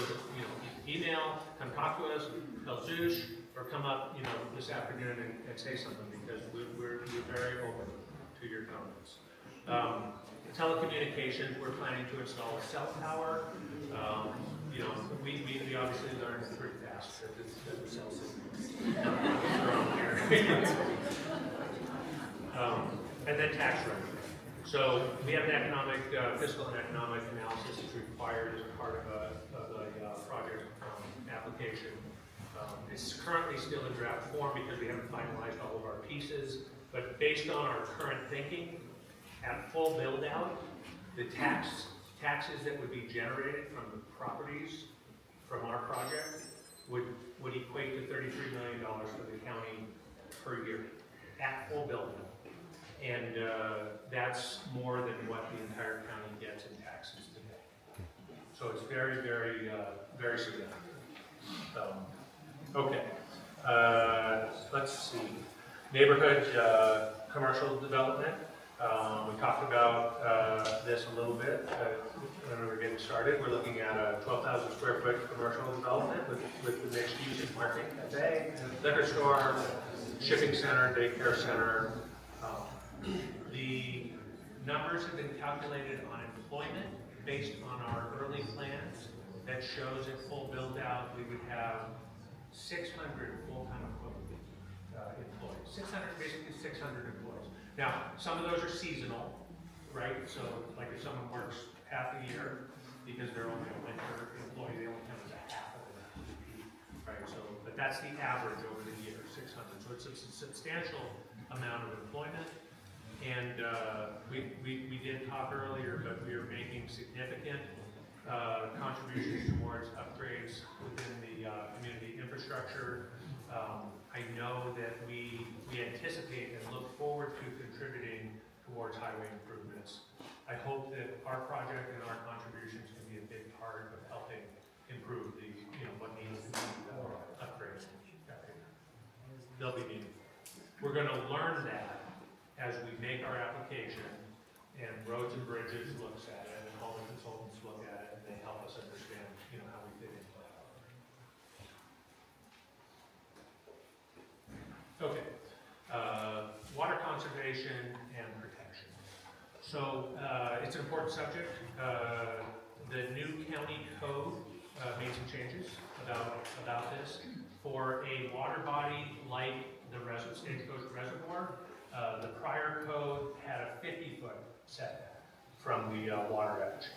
email, come talk to us, tell Zeus, or come up this afternoon and say something, because we're very open to your comments. Telecommunications, we're planning to install a cell tower. We obviously learned pretty fast that the cell signals are on here. And then tax revenue. So we have an fiscal and economic analysis that's required as part of a project application. It's currently still in draft form because we haven't finalized all of our pieces, but based on our current thinking, at full build out, the taxes that would be generated from the properties from our project would equate to $33 million for the county per year at full build out. And that's more than what the entire county gets in taxes today. So it's very, very, very significant. Okay, let's see. Neighborhood commercial development. We talked about this a little bit when we were getting started. We're looking at a 12,000 square foot commercial development with the mixed use and parking, cafe, liquor store, shipping center, daycare center. The numbers have been calculated on employment based on our early plans that shows at full build out we would have 600 full-time employees. 600 employees. Now, some of those are seasonal, right? So, like if someone works half a year because they're only a winter employee, they only come as a half of an FTE, right? So, but that's the average over the year, 600. So it's a substantial amount of employment. And we did talk earlier, but we are making significant contributions towards upgrades within the community infrastructure. I know that we anticipate and look forward to contributing towards highway improvements. I hope that our project and our contributions can be a big part of helping improve the what needs to be upgraded. They'll be meaningful. We're going to learn that as we make our application, and Roads and Bridges looks at it, and all the consultants look at it, and they help us understand, how we fit into that. Okay, water conservation and protection. So it's an important subject. The new county code made some changes about this. For a water body like the Stagecoach Reservoir, the prior code had a 50-foot setback from the water edge.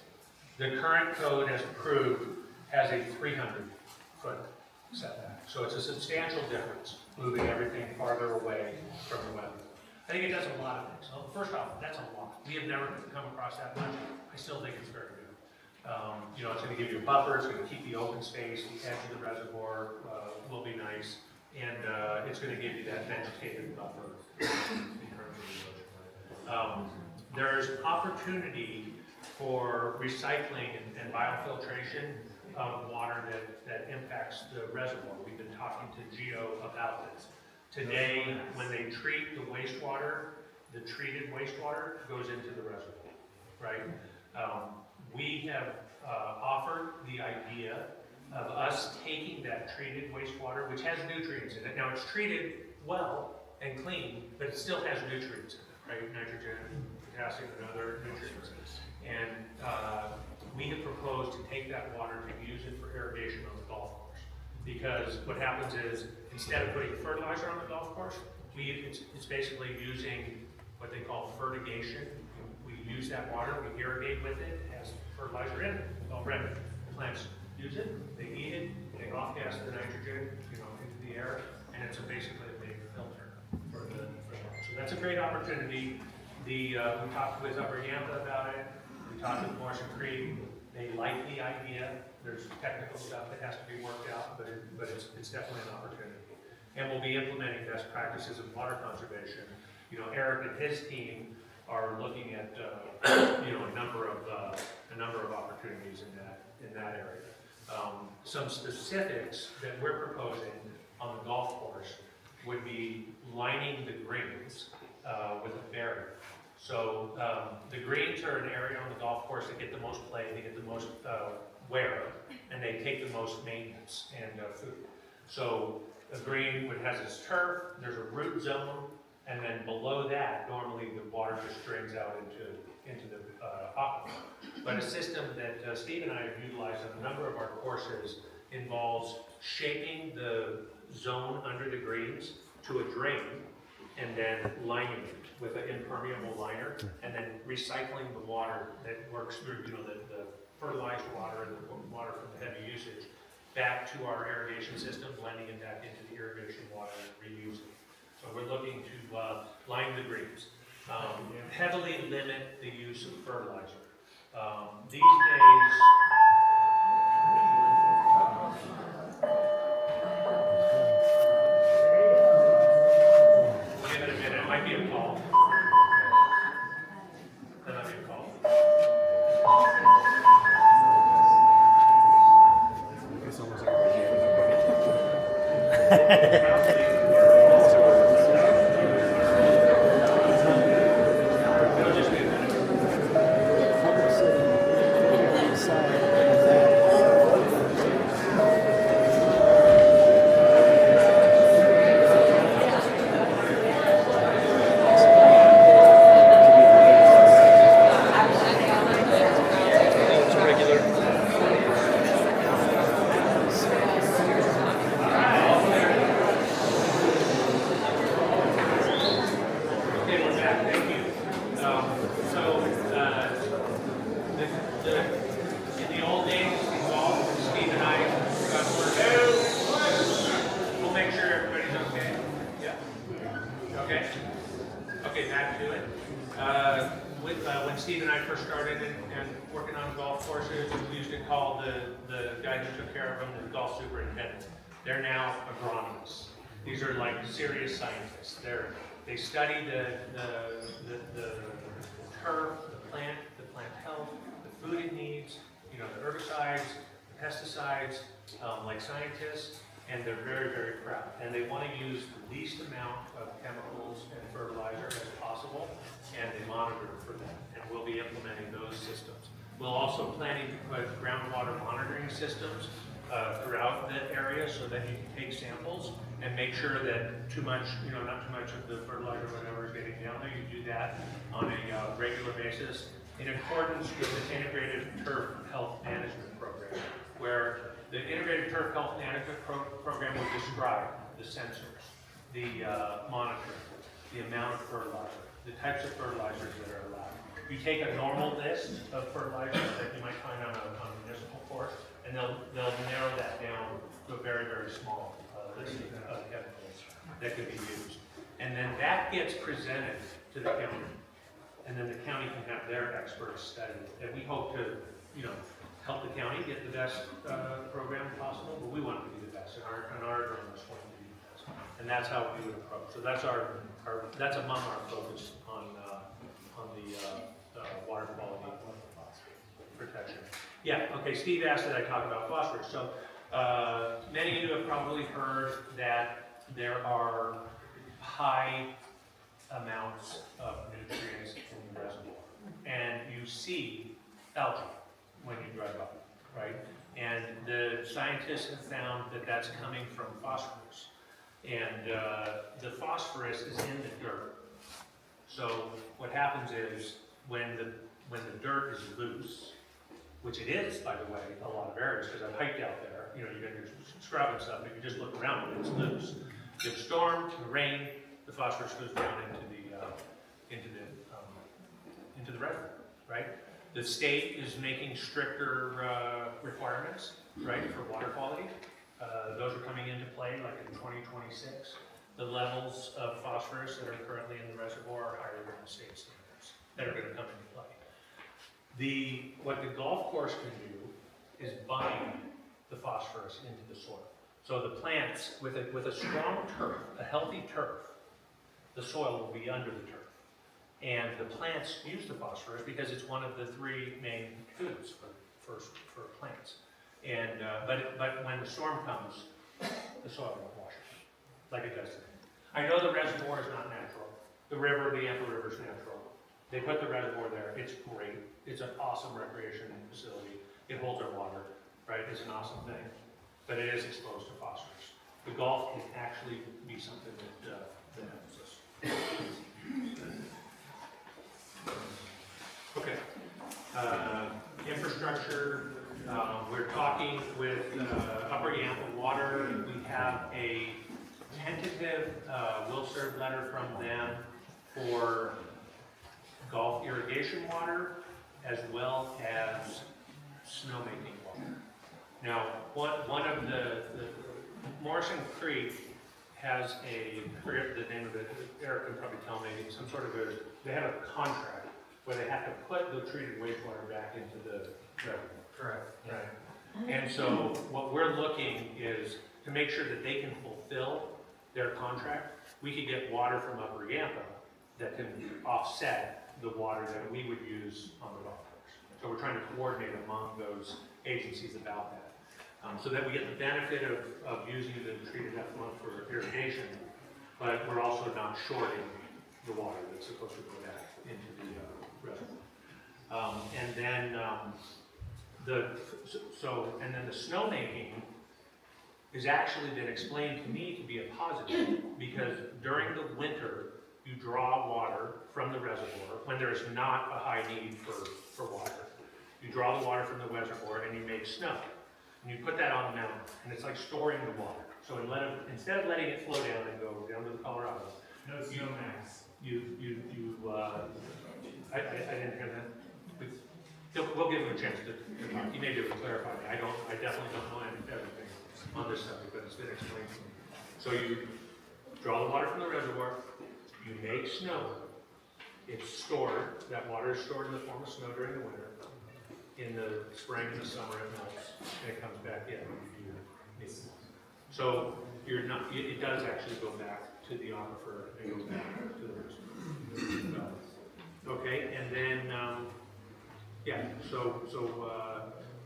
The current code, as approved, has a 300-foot setback. So it's a substantial difference, moving everything farther away from the wetland. I think it does a lot of things. So first off, that's a lot. We have never come across that much. I still think it's very good. It's going to give you a buffer. It's going to keep the open space. The edge of the reservoir will be nice. And it's going to give you that vegetated buffer. There's opportunity for recycling and biofiltration of water that impacts the reservoir. We've been talking to Geo about this. Today, when they treat the wastewater, the treated wastewater goes into the reservoir, right? we have offered the idea of us taking that treated wastewater, which has nutrients in it. Now, it's treated well and clean, but it still has nutrients in it, right? Nitrogen, potassium, and other nutrients. And we have proposed to take that water to use it for irrigation on the golf course. Because what happens is, instead of putting fertilizer on the golf course, it's basically using what they call fertigation. We use that water, we irrigate with it, it has fertilizer in it already. Plants use it, they eat it, they off-gas the nitrogen, into the air, and it's basically a big filter for the so that's a great opportunity. We talked with Upper Yampa about it, we talked with Morrison Creek, they like the idea. There's technical stuff that has to be worked out, but it's definitely an opportunity. And we'll be implementing best practices of water conservation. Eric and his team are looking at a number of opportunities in that area. Some specifics that we're proposing on the golf course would be lining the greens with a barrier. So the greens are an area on the golf course that get the most play, they get the most wear, and they take the most maintenance and food. So a green has its turf, there's a root zone, and then below that, normally the water just drains out into the aquifer. But a system that Steve and I have utilized on a number of our courses involves shaping the zone under the greens to a drain, and then lining it with an impermeable liner, and then recycling the water that works through, the fertilized water and the water from the heavy usage back to our irrigation system, blending it back into the irrigation water and reusing it. So we're looking to line the greens, heavily limit the use of fertilizer. These days, give it a minute, it might be a call. That might be a call. It's almost in the old days, Steve and I got we'll make sure everybody's okay. Yeah. Okay. Okay, back to it. When Steve and I first started and working on golf courses, we used to call the guy who took care of them the golf superintendent. They're now agronomists. These are like serious scientists. They study the turf, the plant health, the food it needs, the herbicides, the pesticides, like scientists, and they're very, very proud. And they want to use the least amount of chemicals and fertilizer as possible, and they monitor for that. And we'll be implementing those systems. We're also planning to put groundwater monitoring systems throughout the area so that you can take samples and make sure that not too much of the fertilizer or whatever is getting down there. You do that on a regular basis in accordance with the Integrated Turf Health Management Program, where the Integrated Turf Health Management Program will describe the sensors, the monitoring, the amount of fertilizer, the types of fertilizers that are allowed. You take a normal list of fertilizers that you might find on a municipal course, and they'll narrow that down to a very, very small list of chemicals that could be used. And then that gets presented to the county. And then the county can have their experts study it. And we hope to, help the county get the best program possible, but we want it to be the best, and our agronomists want it to be the best. And that's how we would approach. So that's that's among our focus on the water quality protection. Yeah, okay, Steve asked that I talk about phosphorus. So many of you have probably heard that there are high amounts of nutrients in the reservoir. And you see algae when you drive up, right? And the scientists have found that that's coming from phosphorus. And the phosphorus is in the dirt. So what happens is when the dirt is loose, which it is, by the way, a lot of areas, because I've hiked out there, you know, you got your scrub and stuff, but you just look around and it's loose. You have storm, the rain, the phosphorus goes down into the reservoir, right? The state is making stricter requirements, right, for water quality. Those are coming into play like in 2026. The levels of phosphorus that are currently in the reservoir are higher than the state standards that are going to come into play. What the golf course can do is bind the phosphorus into the soil. So the plants, with a strong turf, a healthy turf, the soil will be under the turf. And the plants use the phosphorus because it's one of the three main foods for plants. And but when the storm comes, the soil won't wash it like it does today. I know the reservoir is not natural. The Ample River is natural. They put the reservoir there. It's great. It's an awesome recreation facility. It holds our water, right? It's an awesome thing. But it is exposed to phosphorus. The golf can actually be something that helps us. Okay. Infrastructure. We're talking with Upper Yampa Water. We have a tentative will-serve letter from them for golf irrigation water as well as snowmaking water. Now, one of the Morrison Creek has I forget the name of it, Eric can probably tell me, some sort of they have a contract where they have to put the treated wastewater back into the reservoir. Correct. Right. And so what we're looking is to make sure that they can fulfill their contract. We could get water from Upper Yampa that can offset the water that we would use on the golf course. So we're trying to coordinate among those agencies about that. So that we get the benefit of using the treated effluent for irrigation, but we're also not shorting the water that's supposed to go back into the reservoir. And then the snowmaking has actually been explained to me to be a positive because during the winter you draw water from the reservoir when there is not a high need for water. You draw the water from the reservoir and you make snow. And you put that on the mountain, and it's like storing the water. So instead of letting it flow down and go down to the Colorado, No snow max. I didn't hear that. We'll give him a chance to talk. He may be able to clarify me. I definitely don't know everything on this subject, but it's been explained to me. So you draw the water from the reservoir, you make snow. It's stored, that water is stored in the form of snow during the winter. In the spring and the summer it melts, and it comes back in. So it does actually go back to the aquifer and goes back to the reservoir. Okay, and then,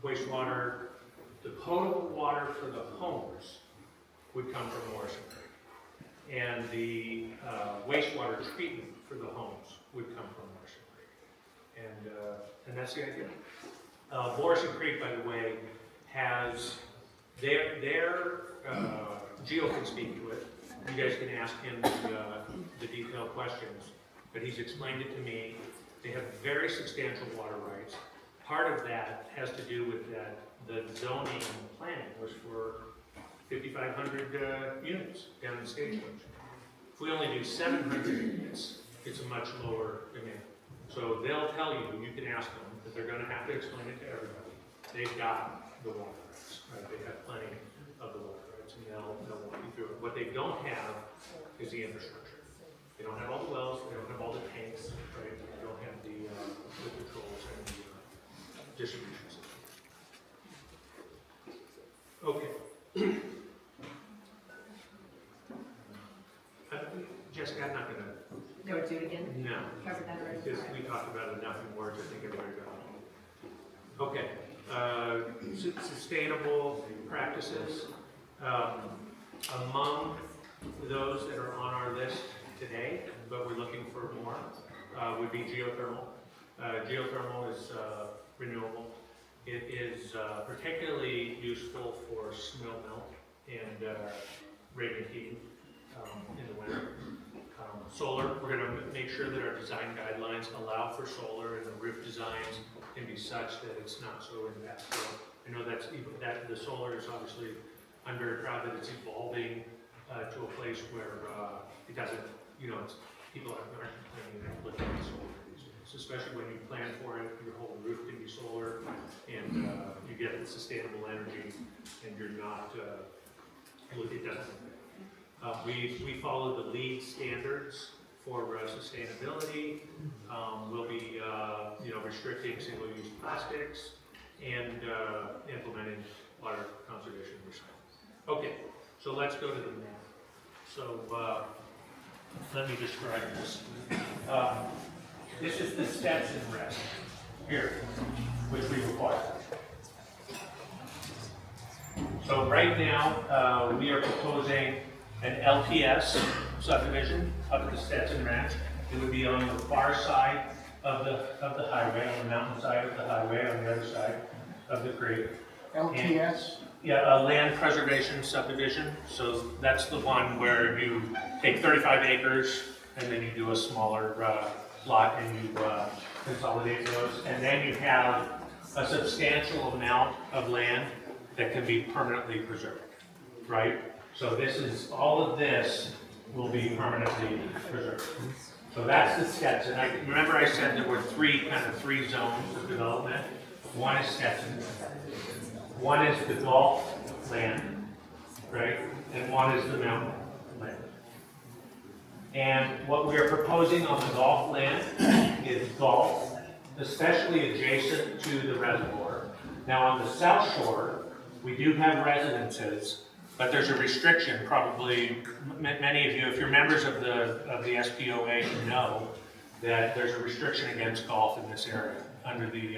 wastewater, the potable water for the homes would come from Morrison Creek. And the wastewater treatment for the homes would come from Morrison Creek. And that's the idea. Morrison Creek, by the way, has their Geo can speak to it. You guys can ask him the detailed questions, but he's explained it to me. They have very substantial water rights. Part of that has to do with that the zoning planning was for 5,500 units down in Stagecoach. If we only do 700 units, it's a much lower demand. So they'll tell you, you can ask them, that they're going to have to explain it to everybody. They've got the water rights, right? They have plenty of the water rights, and they'll walk you through it. What they don't have is the infrastructure. They don't have all the wells, they don't have all the tanks, right? They don't have the controls and the distribution system. Okay. Jessica, I'm not going to. Go do it again? No. Cover that already? Because we talked about it enough in words, I think everybody got it. Okay. Sustainable practices. Among those that are on our list today, but we're looking for more, would be geothermal. Geothermal is renewable. It is particularly useful for snow melt and radiant heating in the winter. Solar, we're going to make sure that our design guidelines allow for solar, and the roof designs can be such that it's not so impactful. I know that the solar is obviously under crowded, it's evolving to a place where it doesn't, people aren't complaining about looking at solar these days, especially when you plan for it, your whole roof can be solar, and you get sustainable energy, and you're not, it doesn't. We follow the LEED standards for sustainability. We'll be, restricting single-use plastics and implementing water conservation and recycling. Okay, so let's go to the map. So let me describe this. This is the steps in rest here, which we require. So right now, we are proposing an LTS subdivision up at the Stetson Ranch. It would be on the far side of the highway, on the mountain side of the highway, on the other side of the creek. LTS? Yeah, a land preservation subdivision. So that's the one where you take 35 acres and then you do a smaller lot and you consolidate those. And then you have a substantial amount of land that can be permanently preserved, right? So this is, all of this will be permanently preserved. So that's the Stetson. Remember I said there were three zones of development. One is Stetson, one is the golf land, right? And one is the mountain land. And what we are proposing on the golf land is golf, especially adjacent to the reservoir. Now on the south shore, we do have residences, but there's a restriction. Probably many of you, if you're members of the SPOA, you know that there's a restriction against golf in this area under the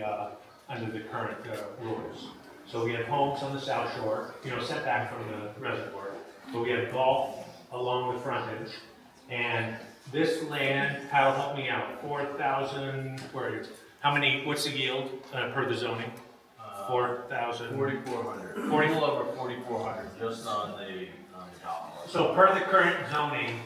current rules. So we have homes on the south shore, set back from the reservoir, but we have golf along the frontage. And this land, Kyle, help me out, 4,000, what's the yield per the zoning? 4,000. 4,400. A little over 4,400, just on the top. So per the current zoning,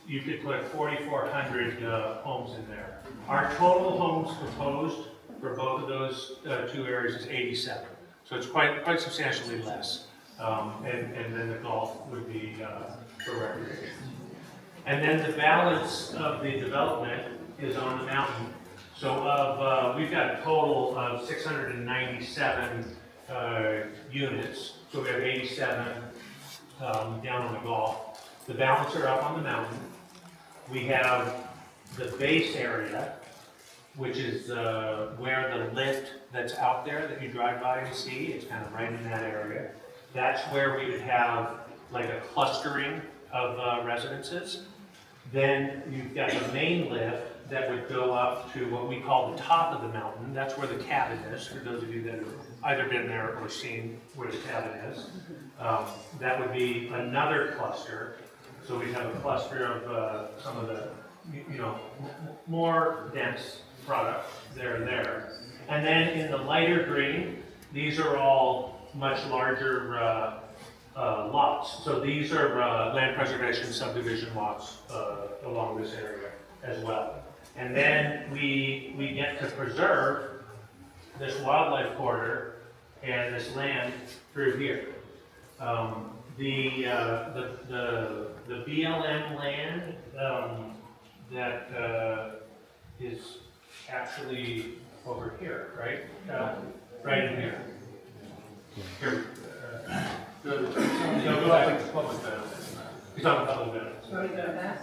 you could put 4,400 homes in there. Our total homes proposed for both of those two areas is 87. So it's quite substantially less. And then the golf would be for recreation. And then the balance of the development is on the mountain. So we've got a total of 697 units. So we have 87 down on the golf. The balance are up on the mountain. We have the base area, which is where the lift that's out there that you drive by and see. It's kind of right in that area. That's where we would have like a clustering of residences. Then you've got the main lift that would go up to what we call the top of the mountain. That's where the cabin is, for those of you that have either been there or seen where the cabin is. That would be another cluster. So we have a cluster of some of the, more dense product there. And then in the lighter green, these are all much larger lots. So these are land preservation subdivision lots along this area as well. And then we get to preserve this wildlife corridor and this land through here. The BLM land that is actually over here, right? Right in here. Here. Go ahead. Public benefits. He's on the public benefits. Want to go to that?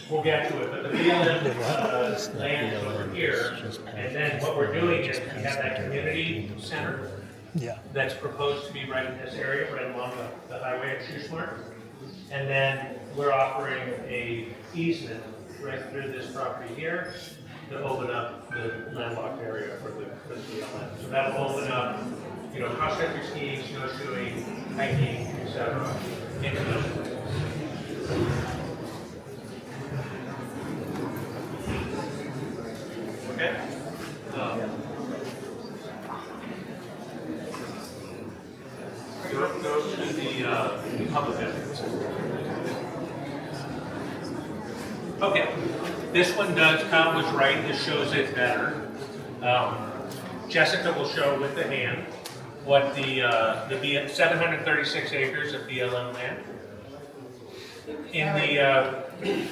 We'll get to it, but the BLM land is over here, and then what we're doing is we have that community center that's proposed to be right in this area, right along the highway at Shoesmart. And then we're offering a easement right through this property here to open up the landlocked area for the BLM. So that'll open up, cross-country skiing, snowshoeing, hiking, etc. into those places. to the public evidence. Okay, this one does, Kyle was right, this shows it better. Jessica will show with the hand what the 736 acres of BLM land. In the,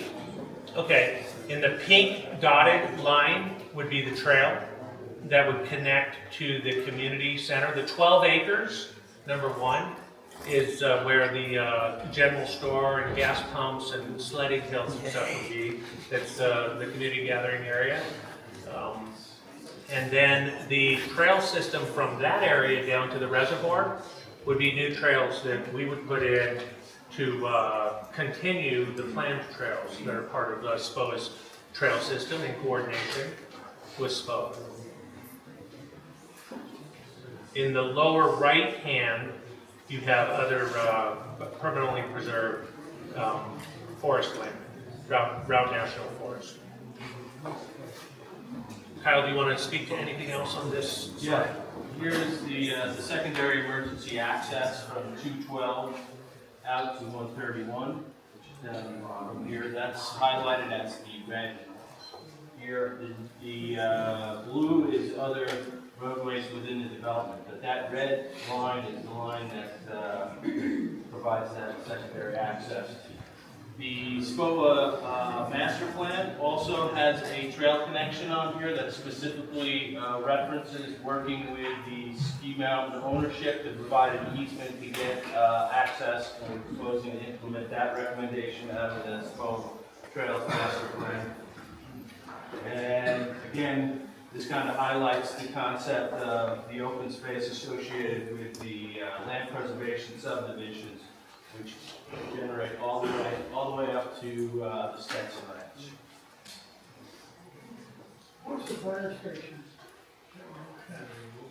okay, in the pink dotted line would be the trail that would connect to the community center. The 12 acres, number one, is where the general store and gas pumps and sledding hills and stuff would be. That's the community gathering area. And then the trail system from that area down to the reservoir would be new trails that we would put in to continue the planned trails that are part of SPO's trail system in coordination with SPO. In the lower right hand, you have other permanently preserved forest land, Route National Forest. Kyle, do you want to speak to anything else on this slide? Yeah, here's the secondary emergency access from 212 out to 131, which is down from here. That's highlighted as the red. Here, the blue is other roadways within the development, but that red line is the line that provides that secondary access. The SPOA master plan also has a trail connection on here that specifically references working with the ski mountain ownership to provide an easement to get access, and we're proposing to implement that recommendation out of the SPOA Trails master plan. And again, this kind of highlights the concept of the open space associated with the land preservation subdivisions, which generate all the way up to the Stetson Ranch. What's the fire station?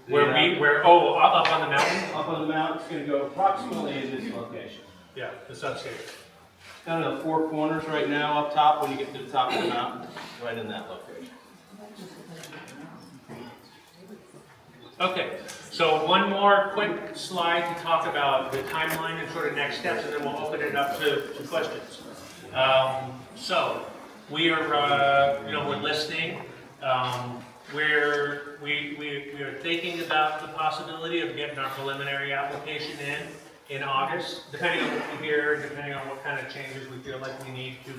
Up on the mountain? Up on the mountain, it's going to go approximately in this location. Yeah, the substation. Kind of the four corners right now up top when you get to the top of the mountain, right in that location. Okay, so one more quick slide to talk about the timeline and sort of next steps, and then we'll open it up to questions. So we are, we're listening. We are thinking about the possibility of getting our preliminary application in August, depending on what we hear, depending on what kind of changes we feel like we need to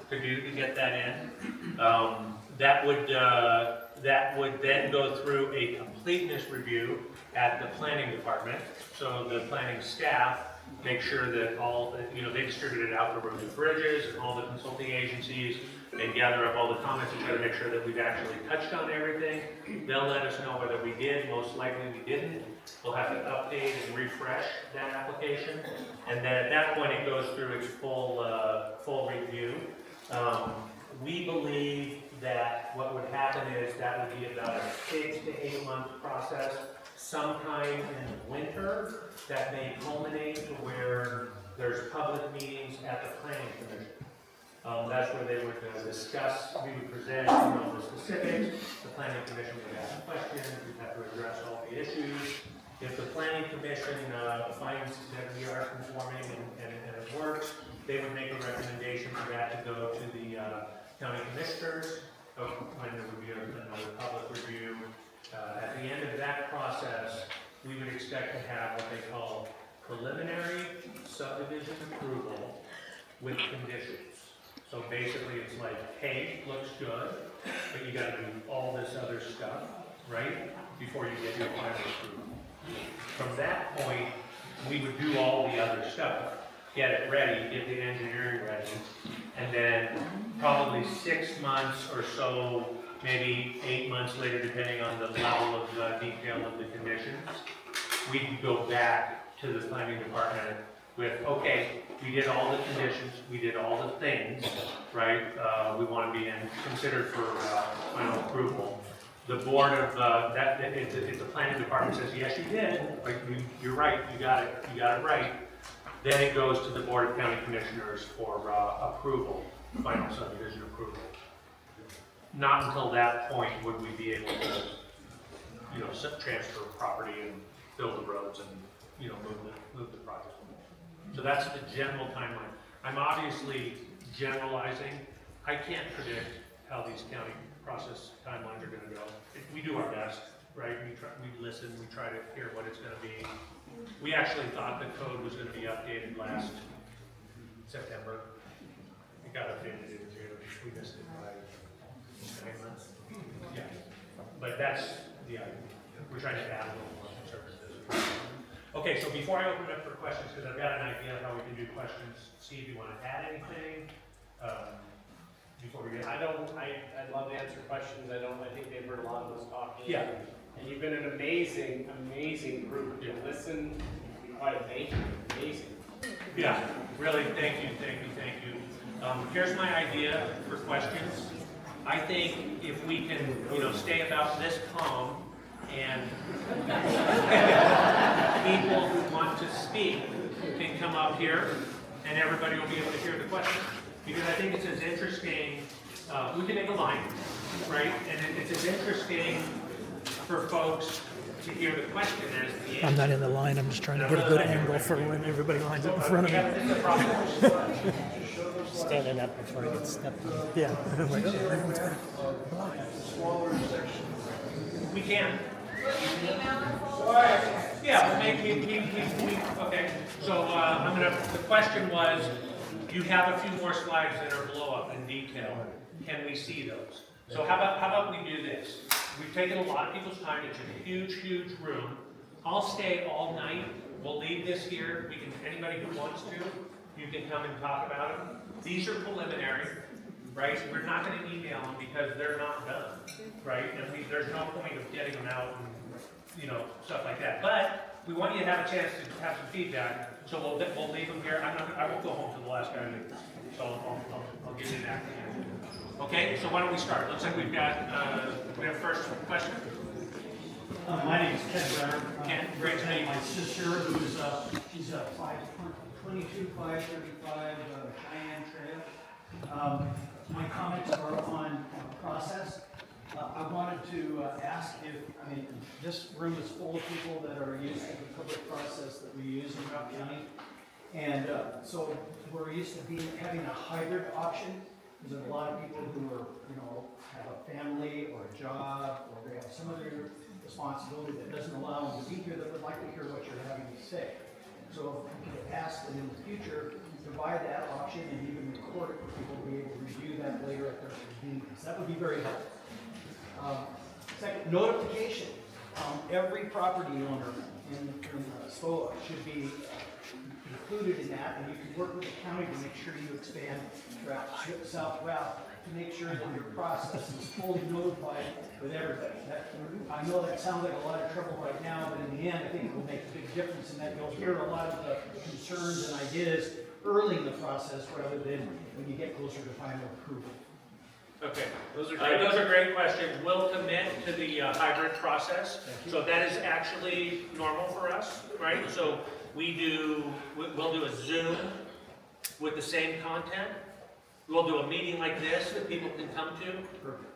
do to get that in. That would then go through a completeness review at the planning department. So the planning staff make sure that they distribute it out to roads and bridges and all the consulting agencies. They gather up all the comments and try to make sure that we've actually touched on everything. They'll let us know whether we did. Most likely we didn't. We'll have to update and refresh that application. And then at that point it goes through its full review. We believe that what would happen is that would be about a 6 to 8 month process. Sometime in the winter, that may culminate to where there's public meetings at the planning commission. That's where they would discuss, we would present the specifics, the planning commission would ask questions, we'd have to address all the issues. If the planning commission finds that we are conforming and it works, they would make a recommendation for that to go to the county commissioners, when there would be another public review. At the end of that process, we would expect to have what they call preliminary subdivision approval with conditions. So basically it's like, hey, looks good, but you gotta do all this other stuff, right? Before you get your final approval. From that point, we would do all the other stuff. Get it ready, get the engineering ready, and then probably 6 months or so, maybe 8 months later, depending on the level of detail of the conditions, we could go back to the planning department with, okay, we did all the conditions, we did all the things, right? We want to be considered for final approval. The board of if the planning department says yes, you did, like you're right, you got it right. Then it goes to the Board of County Commissioners for approval, final subdivision approval. Not until that point would we be able to, transfer property and build the roads and move the project. So that's the general timeline. I'm obviously generalizing. I can't predict how these county process timelines are gonna go. We do our best, right? We listen, we try to hear what it's gonna be. We actually thought the code was gonna be updated last September. It got updated in June. We missed it by 9 months. Yeah, but that's the idea. We're trying to add a little more conservatism. Okay, so before I open it up for questions, because I've got an idea of how we can do questions, see if you want to add anything before we get. I'd love to answer questions. I think they've heard a lot of us talking. Yeah. And you've been an amazing group. You listen, quite amazing. Yeah, really, thank you. Here's my idea for questions. I think if we can, stay about this calm, and people who want to speak can come up here, and everybody will be able to hear the question. Because I think it's as interesting, we can make a line, right? And it's as interesting for folks to hear the question as the answer. I'm not in the line, I'm just trying to get a good angle for when everybody lines up in front of me. Standing up before I get stepped on. Yeah. I'm like, oh, everyone's got We can. Yeah, we'll make, okay. So, the question was, you have a few more slides that are blow up in detail. Can we see those? So how about we do this? We've taken a lot of people's time. It's a huge room. I'll stay all night. We'll leave this here. Anybody who wants to, you can come and talk about it. These are preliminary, right? We're not going to email them because they're not done, right? And there's no point of getting them out and, stuff like that. But we want you to have a chance to have some feedback, so we'll leave them here. I won't go home to the last guy to leave, so I'll give you that. Okay, so why don't we start? Looks like we have first question. My name is Ken Brenner. Ken, great to meet you. My sister, who's she's a 22, 535 Cheyenne Trail. My comments are on process. I wanted to ask this room is full of people that are used to the public process that we use in Rock County. And so we're used to having a hybrid option. There's a lot of people who are, have a family or a job, or they have some other responsibility that doesn't allow them to be here, that would like to hear what you're having to say. So if we could ask that in the future, provide that option and even record it for people to be able to review that later at their convenience. That would be very helpful. Second, notification. Every property owner in SOA should be included in that, and you can work with the county to make sure you expand south route to make sure that your process is fully notified with everybody. I know that sounds like a lot of trouble right now, but in the end, I think it will make a big difference in that you'll hear a lot of the concerns and ideas early in the process rather than when you get closer to final approval. Okay, those are great questions. We'll commit to the hybrid process. So that is actually normal for us, right? So we'll do a Zoom with the same content. We'll do a meeting like this that people can come to,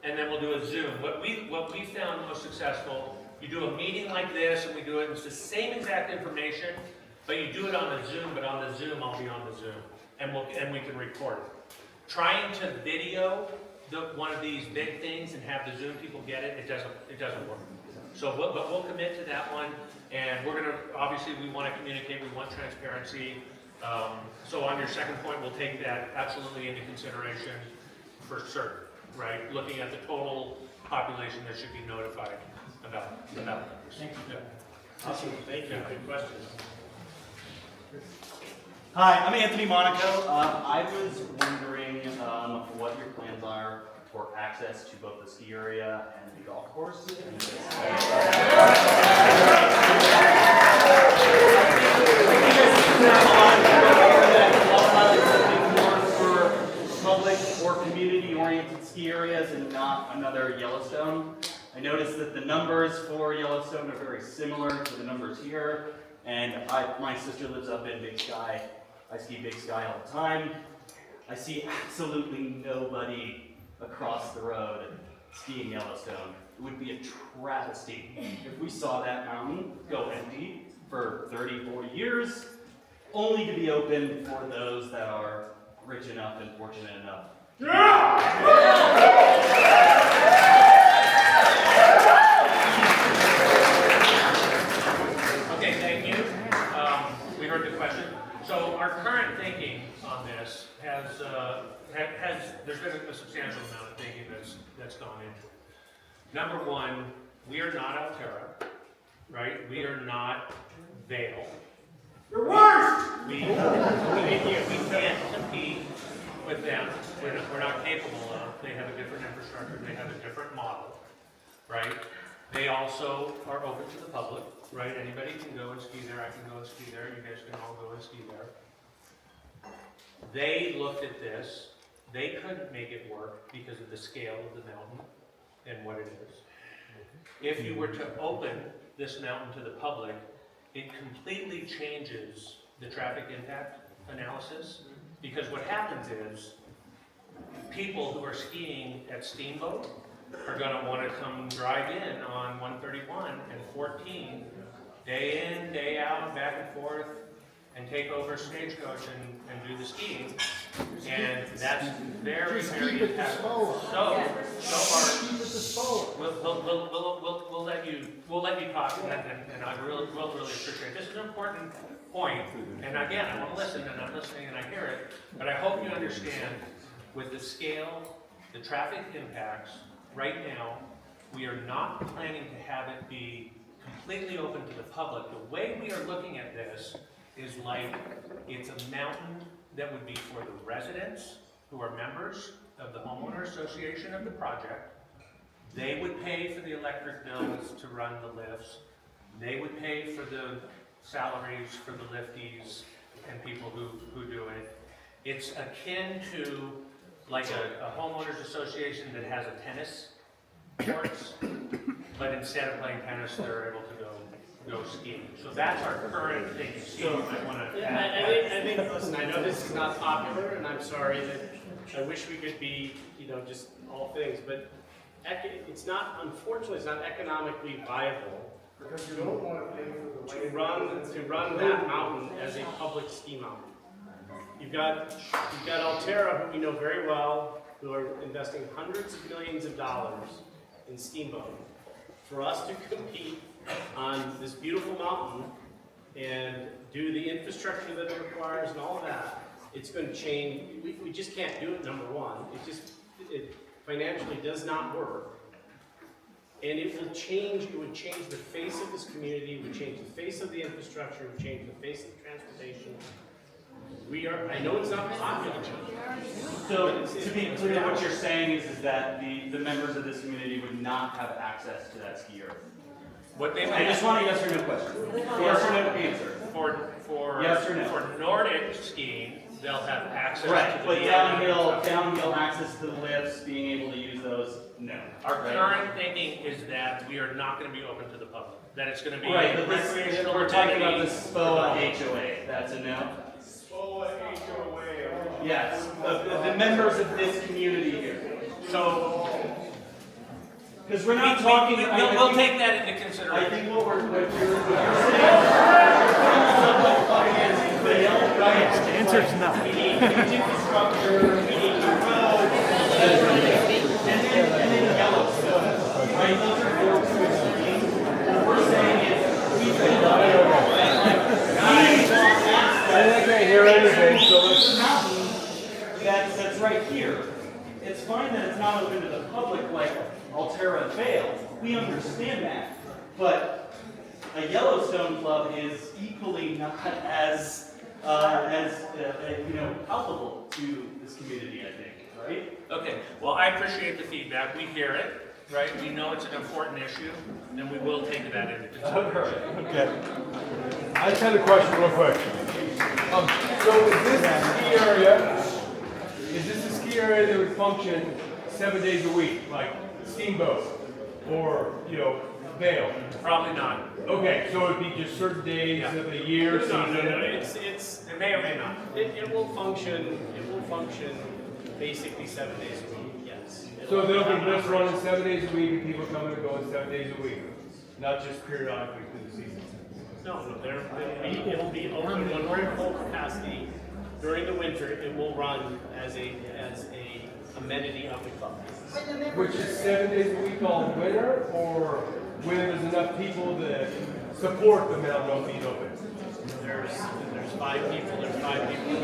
and then we'll do a Zoom. What we found most successful, you do a meeting like this, and we do it, it's the same exact information, but you do it on the Zoom, but on the Zoom, I'll be on the Zoom, and we can record it. Trying to video one of these big things and have the Zoom people get it, it doesn't work. So we'll commit to that one, and we're gonna, obviously, we want to communicate, we want transparency. So on your second point, we'll take that absolutely into consideration for certain, right? Looking at the total population that should be notified about numbers. Thank you. Awesome, thank you, good question. Hi, I'm Anthony Monaco. I was wondering what your plans are for access to both the ski area and the golf course. Public or community-oriented ski areas and not another Yellowstone. I noticed that the numbers for Yellowstone are very similar to the numbers here, and my sister lives up in Big Sky. I ski Big Sky all the time. I see absolutely nobody across the road skiing Yellowstone. It would be a travesty if we saw that mountain go empty for 30, 40 years, only to be open for those that are rich enough and fortunate enough. Okay, thank you. We heard the question. So our current thinking on this there's been a substantial amount of thinking that's gone into it. Number one, we are not Altera, right? We are not Vail. You're worse! We can't compete with them. We're not capable of. They have a different infrastructure. They have a different model, right? They also are open to the public, right? Anybody can go and ski there. I can go and ski there. You guys can all go and ski there. They looked at this. They couldn't make it work because of the scale of the mountain and what it is. If you were to open this mountain to the public, it completely changes the traffic impact analysis, because what happens is people who are skiing at Steamboat are going to want to come drive in on 131 and 14 day in, day out, back and forth, and take over Stagecoach and do the skiing. And that's very, very impactful. So far, we'll let you talk, and I will really appreciate it. This is an important point, and again, I want to listen, and I'm listening, and I hear it, but I hope you understand, with the scale, the traffic impacts, right now, we are not planning to have it be completely open to the public. The way we are looking at this is like it's a mountain that would be for the residents who are members of the homeowner association of the project. They would pay for the electric bills to run the lifts. They would pay for the salaries for the lifties and people who do it. It's akin to like a homeowners association that has a tennis courts, but instead of playing tennis, they're able to go skiing. So that's our current thinking. Steve, you might want to add. I think, listen, I know this is not popular, and I'm sorry that I wish we could be, just all things, but it's not, unfortunately, it's not economically viable Because you don't want to pay for the to run that mountain as a public ski mountain. You've got Altera, who we know very well, who are investing hundreds of millions of dollars in Steamboat. For us to compete on this beautiful mountain and do the infrastructure that it requires and all of that, it's going to change. We just can't do it, number one. It financially does not work. And it would change the face of this community, it would change the face of the infrastructure, it would change the face of the transportation. I know it's not popular. So, to be clear, what you're saying is that the members of this community would not have access to that ski area. What they I just want a yes or no question. Yes or no answer. For Yes or no? For Nordic skiing, they'll have access Right, to but the downhill access to the lifts, being able to use those, no. Our current thinking is that we are not going to be open to the public. That it's going to be Right, but recreational. we're talking about the activity. SPOA HOA, that's a no? SPOA HOA. Yes, the members of this community here. So Because we're not talking. we'll take that into I consideration. think what you're saying. The answer is no. We need infrastructure, we need roads, and then Yellowstone, right? Those are four two extremes. What we're saying is, we can't hear anything, so it's a mountain that's right here. It's fine that it's not open to the public like Altera and Vail. We understand that. But a Yellowstone club is equally not as palpable to this community, I think, right? Okay, well, I appreciate the feedback. We hear it, right? We know it's an important issue, and we will take that into consideration. Okay. I just had a question real quick. So is this a ski area? Is this a ski area that would function 7 days a week, like Steamboat or Vail? Probably not. Okay, so it'd be just certain days of the year. It may or may not. It will function. It will function basically 7 days a week. Yes. So there'll be lifts running 7 days a week, and people coming and going 7 days a week, not just periodically through the season. No, it'll be open when we're at full capacity. During the winter, it will run as a amenity of the club. Which is 7 days a week all winter, or when there's enough people to support the Mountain Oak being open? There's 5 people, there's 5 people.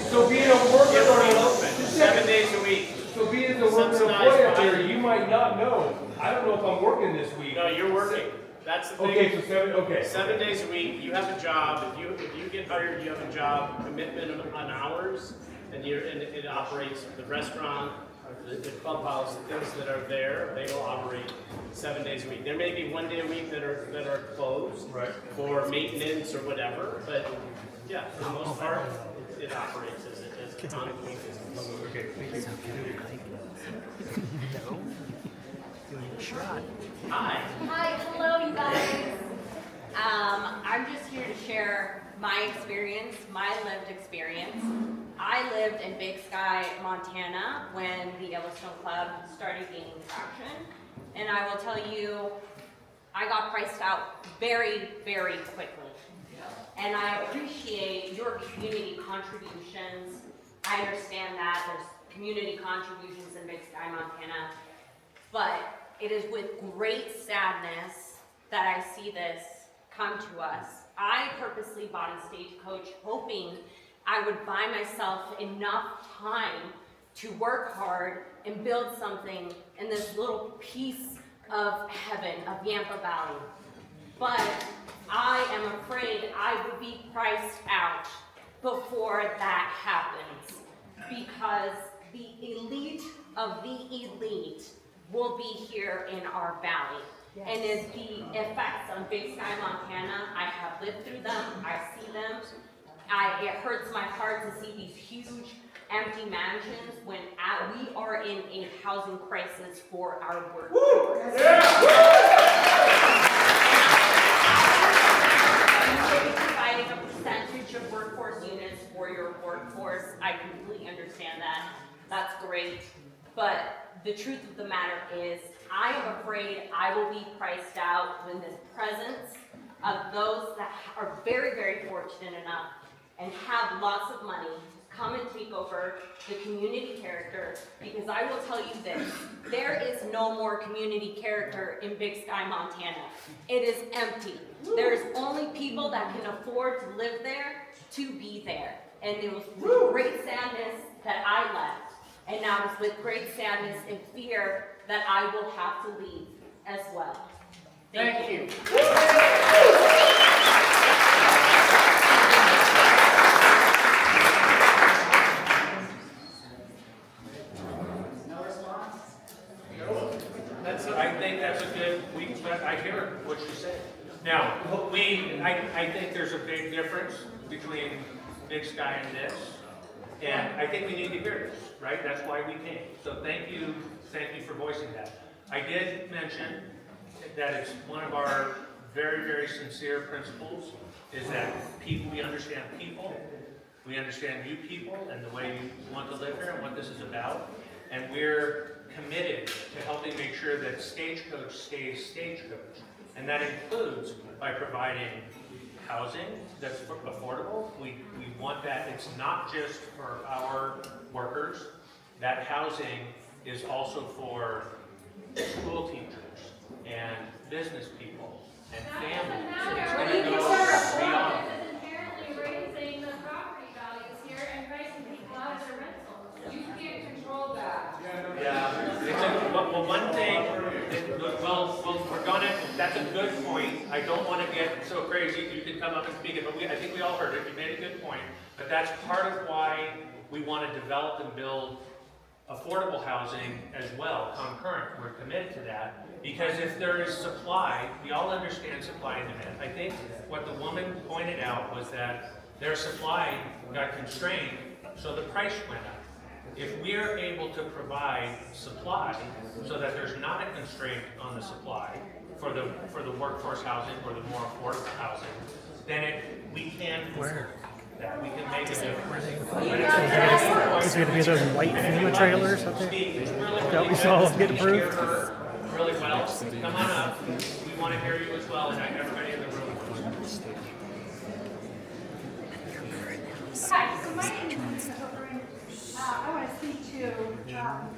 So being a worker It will be or open 7 days a week. so being the worker Subsidized employee out by- there, you might not know. I don't know if I'm working this week. No, you're working. That's the thing. Okay, so 7. Okay. 7 days a week, you have a job. If you get hired, you have a job commitment on hours, and it operates the restaurant, the clubhouse, the things that are there. They will operate 7 days a week. There may be 1 day a week that are closed for maintenance or whatever, but yeah, for the most part, it operates as an ongoing business. Okay, thank you. Hi, hello you guys. I'm just here to share my experience, my lived experience. I lived in Big Sky, Montana when the Yellowstone Club started gaining traction. And I will tell you, I got priced out very, very quickly. And I appreciate your community contributions. I understand that there's community contributions in Big Sky, Montana. But it is with great sadness that I see this come to us. I purposely bought a Stagecoach hoping I would buy myself enough time to work hard and build something in this little piece of heaven, of Yampa Valley. But I am afraid I will be priced out before that happens, because the elite of the elite will be here in our valley. Yes. And as the effects on Big Sky, Montana, I have lived through them, I see them. It hurts my heart to see these huge empty mansions when we are in a housing crisis for our workforce. Providing a percentage of workforce units for your workforce, I completely understand that. That's great. But the truth of the matter is, I am afraid I will be priced out when the presence of those that are very, very fortunate enough and have lots of money come and take over the community character, because I will tell you this, there is no more community character in Big Sky, Montana. It is empty. There's only people that can afford to live there to be there. And it was with great sadness that I left. And now it's with great sadness and fear that I will have to leave as well. Thank you. I think that's a good, I hear what you say. Now, I think there's a big difference between Big Sky and this, and I think we need to hear this, right? That's why we came. So thank you for voicing that. I did mention that it's one of our very, very sincere principles is that we understand people, we understand you people and the way you want to live here and what this is about, and we're committed to helping make sure that Stagecoach stays Stagecoach. And that includes by providing housing that's affordable. We want that. It's not just for our workers. That housing is also for school teachers and business people and families. It's going to go beyond. It's inherently raising the property values here and pricing people out of their rentals. You can't control that. Yeah, well, one thing, that's a good point. I don't want to get so crazy, you can come up and speak it, but I think we all heard it, you made a good point. But that's part of why we want to develop and build affordable housing as well, concurrent. We're committed to that, because if there is supply, we all understand supply and demand. I think what the woman pointed out was that their supply got constrained, so the price went up. If we're able to provide supply so that there's not a constraint on the supply for the workforce housing or the more affordable housing, then we can that we can make a difference. Is it going to be those white FEMA trailers up there that we saw get approved? Really well. Come on up. We want to hear you as well, and everybody in the room. Hi, so my name is Lisa Hooper, and I want to speak to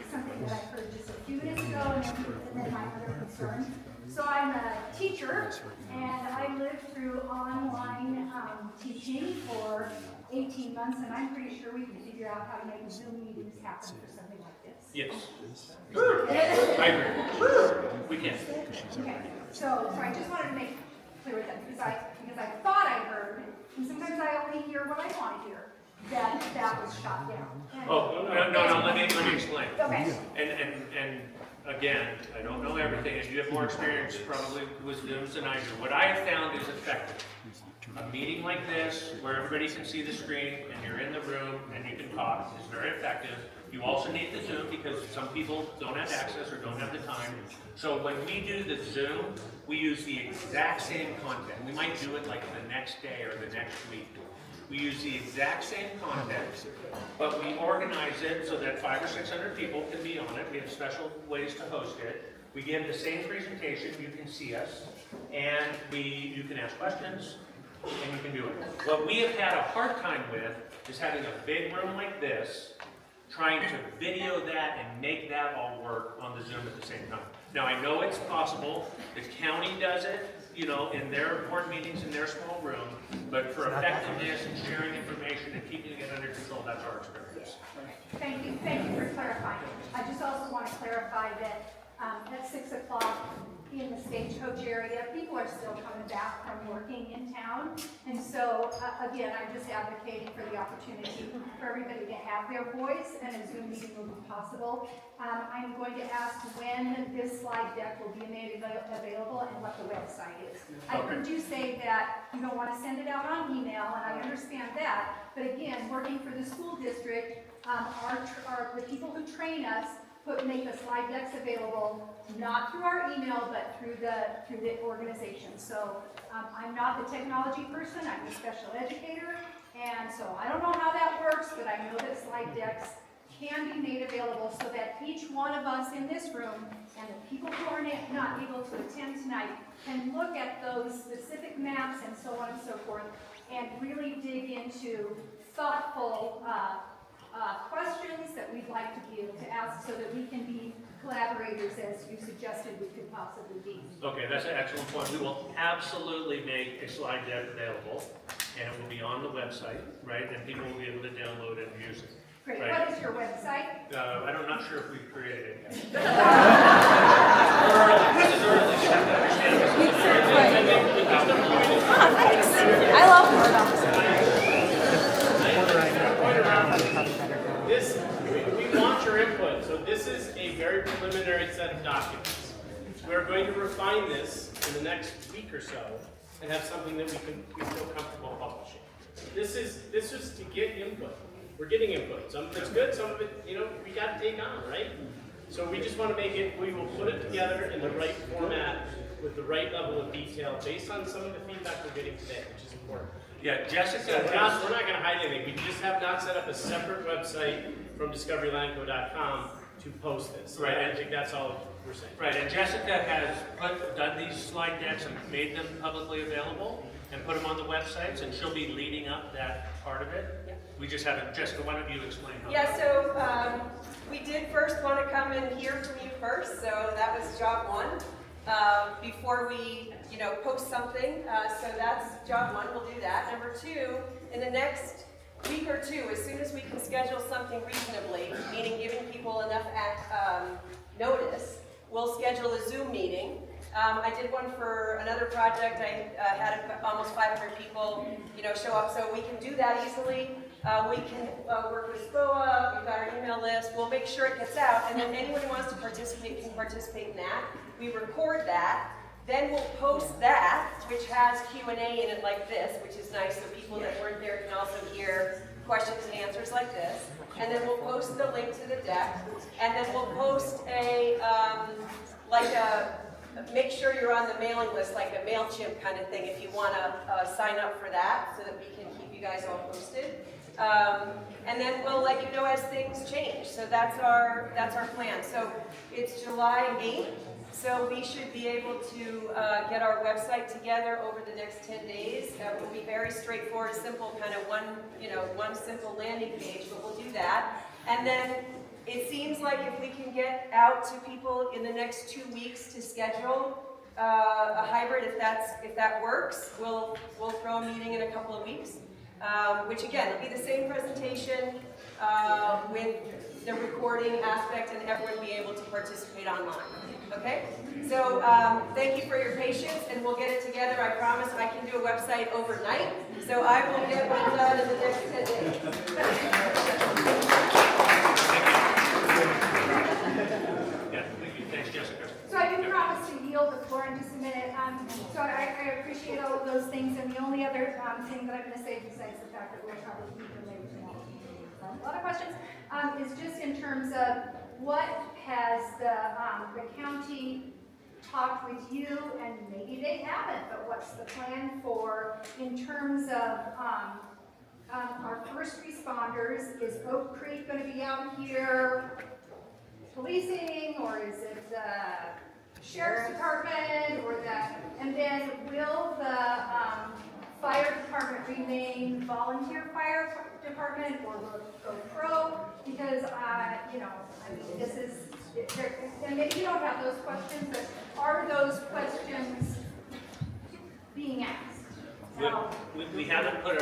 something that I heard just a few minutes ago, and then my other concern. So I'm a teacher, and I lived through online teaching for 18 months, and I'm pretty sure we can figure out how to make Zoom meetings happen for something like this. Yes. I agree. We can. Okay, so I just wanted to make clear with that, because I thought I heard, and sometimes I only hear what I want to hear, that was shot down. And- Oh, no, let me explain. Okay. And again, I don't know everything, and you have more experience probably with Zooms than I do. What I have found is effective. A meeting like this, where everybody can see the screen, and you're in the room, and you can talk, is very effective. You also need the Zoom, because some people don't have access or don't have the time. So when we do the Zoom, we use the exact same content. We might do it like the next day or the next week. We use the exact same content, but we organize it so that 500 or 600 people can be on it. We have special ways to host it. We give the same presentation, you can see us, and you can ask questions, and you can do it. What we have had a hard time with is having a big room like this, trying to video that and make that all work on the Zoom at the same time. Now, I know it's possible. The county does it, you know, in their board meetings in their small room, but for effectiveness and sharing information and keeping it under control, that's our experience. Thank you for clarifying. I just also want to clarify that at 6 o'clock in the Stagecoach area, people are still coming back from working in town. And so, again, I'm just advocating for the opportunity for everybody to have their voice, and a Zoom meeting will be possible. I'm going to ask when this slide deck will be made available and what the website is. I heard you say that you don't want to send it out on email, and I understand that. But again, working for the school district, the people who train us make the slide decks available, not through our email, but through the organization. So I'm not the technology person, I'm a special educator, and so I don't know how that works, but I know that slide decks can be made available so that each one of us in this room and the people who are not able to attend tonight can look at those specific maps and so on and so forth, and really dig into thoughtful questions that we'd like to be able to ask so that we can be collaborators as you suggested we could possibly be. Okay, that's an excellent point. We will absolutely make a slide deck available, and it will be on the website, right? And people will be able to download it and use it. Great. Right. What is your website? I'm not sure if we've created it yet. I love Word on This, we want your input, so this is a very preliminary set of documents. We're going to refine this in the next week or so and have something that we feel comfortable publishing. This is to get input. We're getting input. Some of it's good, some of it, we got to take on, right? So we just want to make it, we will put it together in the right format with the right level of detail based on some of the feedback we're getting today, which is important. Yeah, Jessica. So we're not going to hide anything. We just have not set up a separate website from discoverylandco.com to post this. Right. I think that's all we're saying. Right, and Jessica has done these slide decks and made them publicly available and put them on the websites, and she'll be leading up that part of it. Yeah. We just haven't, Jessica, why don't you explain how? Yeah, so we did first want to come and hear from you first, so that was job one. Before we, post something, so that's job one, we'll do that. Number two, in the next week or two, as soon as we can schedule something reasonably, meaning giving people enough notice, we'll schedule a Zoom meeting. I did one for another project. I had almost 500 people, show up, so we can do that easily. We can work with SPOA, we've got our email list, we'll make sure it gets out, and then anyone who wants to participate can participate in that. We record that, then we'll post that, which has Q&A in it like this, which is nice, so people that weren't there can also hear questions and answers like this. And then we'll post the link to the deck, and then we'll post make sure you're on the mailing list, like a MailChimp kind of thing, if you want to sign up for that, so that we can keep you guys all posted. And then we'll let you know as things change. So that's our plan. So it's July 8th So we should be able to get our website together over the next 10 days. It will be very straightforward, simple, kind of one simple landing page, but we'll do that. And then it seems like if we can get out to people in the next 2 weeks to schedule a hybrid, if that works, we'll throw a meeting in a couple of weeks. Which again, will be the same presentation with the recording aspect, and everyone will be able to participate online. Okay? So thank you for your patience, and we'll get it together. I promise I can do a website overnight, so I will get one done in the next 10 days. Yeah, thank you. Thanks, Jessica. So I do promise to yield the floor in just a minute. So I appreciate all of those things, and the only other thing that I'm going to say, besides the fact that we'll probably keep it later tomorrow, a lot of questions, is just in terms of what has the county talked with you, and maybe they haven't, but what's the plan for in terms of our first responders? Is Oak Creek going to be out here policing, or is it the sheriff's department, or and then will the fire department remain volunteer fire department, or go pro? Because this is, and maybe you don't have those questions, but are those questions being asked? We haven't put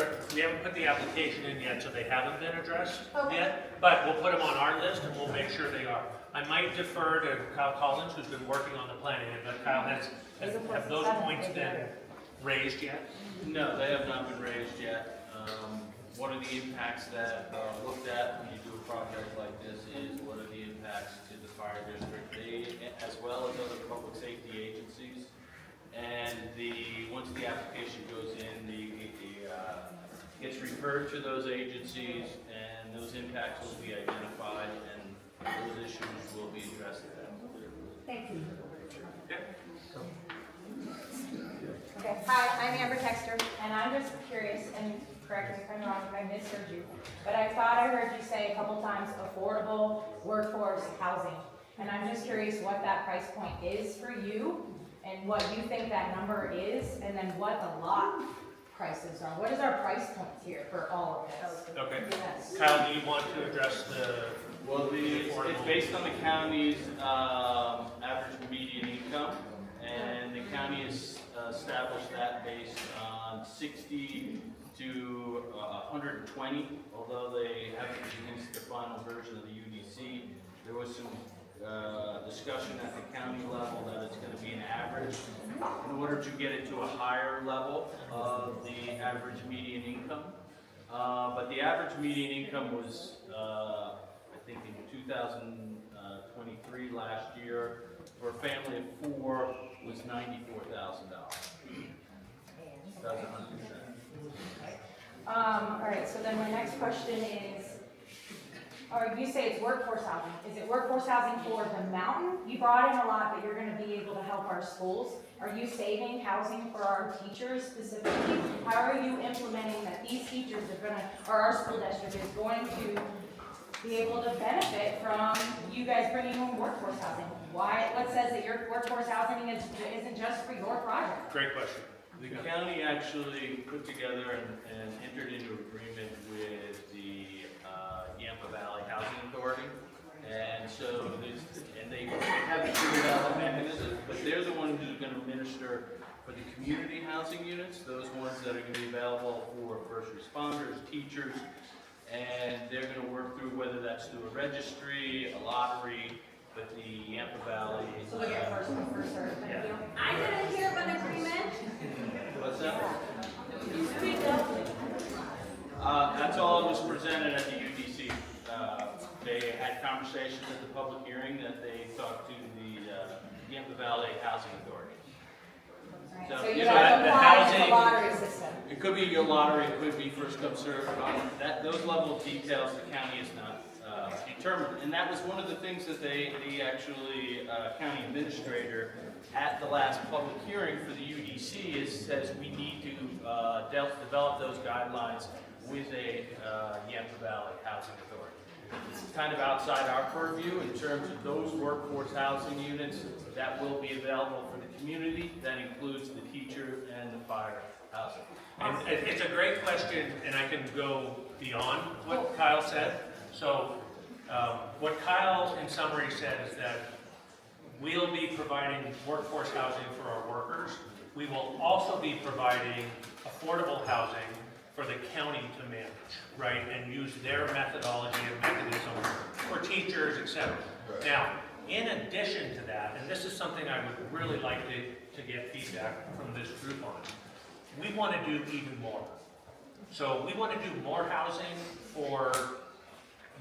the application in yet, so they haven't been addressed Okay. yet. But we'll put them on our list, and we'll make sure they are. I might defer to Kyle Collins, who's been working on the planning, but Kyle, have those points been raised yet? No, they have not been raised yet. One of the impacts that are looked at when you do a project like this is what are the impacts to the fire district, as well as other public safety agencies. And once the application goes in, gets referred to those agencies, and those impacts will be identified, and those issues will be addressed at that point. Thank you. Okay, hi, I'm Amber Texter, and I'm just curious, and correct me if I'm wrong, if I misheard you, but I thought I heard you say a couple times affordable workforce housing. And I'm just curious what that price point is for you, and what you think that number is, and then what the lot prices are. What is our price points here for all of this? Okay. Yes. Kyle, do you want to address Well, it's based on the county's average median income, and the county has established that based on 60 to 120, although they haven't released the final version of the UDC. There was some discussion at the county level that it's going to be an average. In order to get it to a higher level of the average median income. But the average median income was, I think in 2023 last year, for a family of 4 was $94,000. That's 100%. All right, so then my next question is, or you say it's workforce housing. Is it workforce housing for the mountain? You brought in a lot that you're going to be able to help our schools. Are you saving housing for our teachers specifically? How are you implementing that these teachers are going to, or our school district is going to be able to benefit from you guys bringing in workforce housing? What says that your workforce housing isn't just for your project? Great question. The county actually put together and entered into agreement with the Yampa Valley Housing Authority. And so, they haven't figured out the mechanism, but they're the ones who's going to administer for the community housing units, those ones that are going to be available for first responders, teachers, and they're going to work through whether that's through a registry, a lottery, but the Yampa Valley. So we get first come, first served. Thank you. I didn't hear of an agreement. What's that? That's all that was presented at the UDC. They had conversations at the public hearing that they talked to the Yampa Valley Housing Authority. Right, so you you know, guys the apply to the housing- lottery system. It could be your lottery, it could be first come served. Those level of details the county has not determined. And that was one of the things that the county administrator at the last public hearing for the UDC says we need to develop those guidelines with a Yampa Valley Housing Authority. It's kind of outside our purview in terms of those workforce housing units that will be available for the community. That includes the teacher and the fire housing. And it's a great question, and I can go beyond what Kyle said. So, what Kyle in summary said is that we'll be providing workforce housing for our workers. We will also be providing affordable housing for the county to manage, right? And use their methodology and mechanism for teachers, etc. Now, in addition to that, and this is something I would really like to get feedback from this group on, we want to do even more. So we want to do more housing for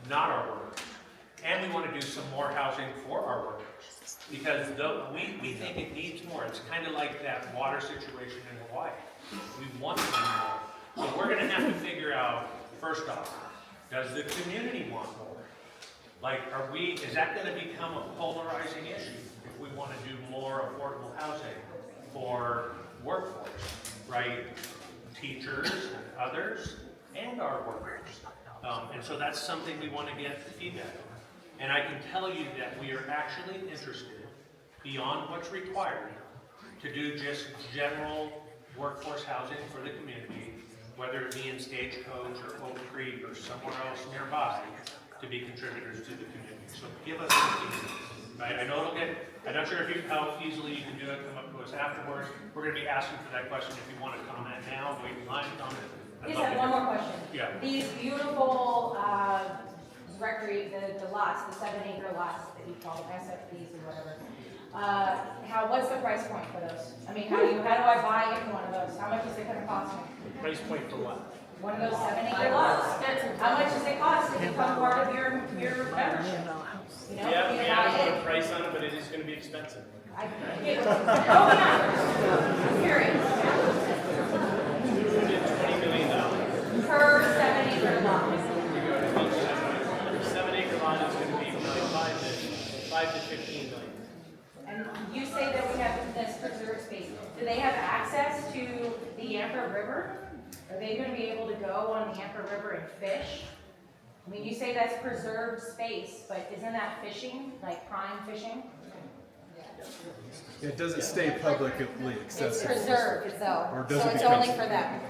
not our workers. And we want to do some more housing for our workers. Because we think it needs more. It's kind of like that water situation in Hawaii. We want to do more. So we're going to have to figure out, first off, does the community want more? Like, is that going to become a polarizing issue if we want to do more affordable housing for workforce, right? Teachers and others and our workers. And so that's something we want to get feedback on. And I can tell you that we are actually interested, beyond what's required, to do just general workforce housing for the community, whether it be in Stagecoach or Oak Creek or somewhere else nearby, to be contributors to the community. So give us some feedback. Right? I know I'm not sure how easily you can do it, come up to us afterwards. We're going to be asking for that question. If you want to comment now, wait in line, comment. Just have one more question. Yeah. These beautiful the lots, the 7-acre lots that you call them SFPs or whatever. What's the price point for those? I mean, how do I buy into one of those? How much is it going to cost me? Price point for what? One of those 7-acre lots. How much does it cost to become part of your membership? You know, Yeah, we haven't put a price on it, but it is going to be expensive. I'm curious. $220 million. Per 7-acre lot. 7-acre lot is going to be like 5 to 15 million. And you say that we have this preserved space. Do they have access to the Yampa River? Are they going to be able to go on the Yampa River and fish? I mean, you say that's preserved space, but isn't that fishing, like prime fishing? It doesn't stay publicly accessible. It's preserved, though, Or does so it it's become- only for them.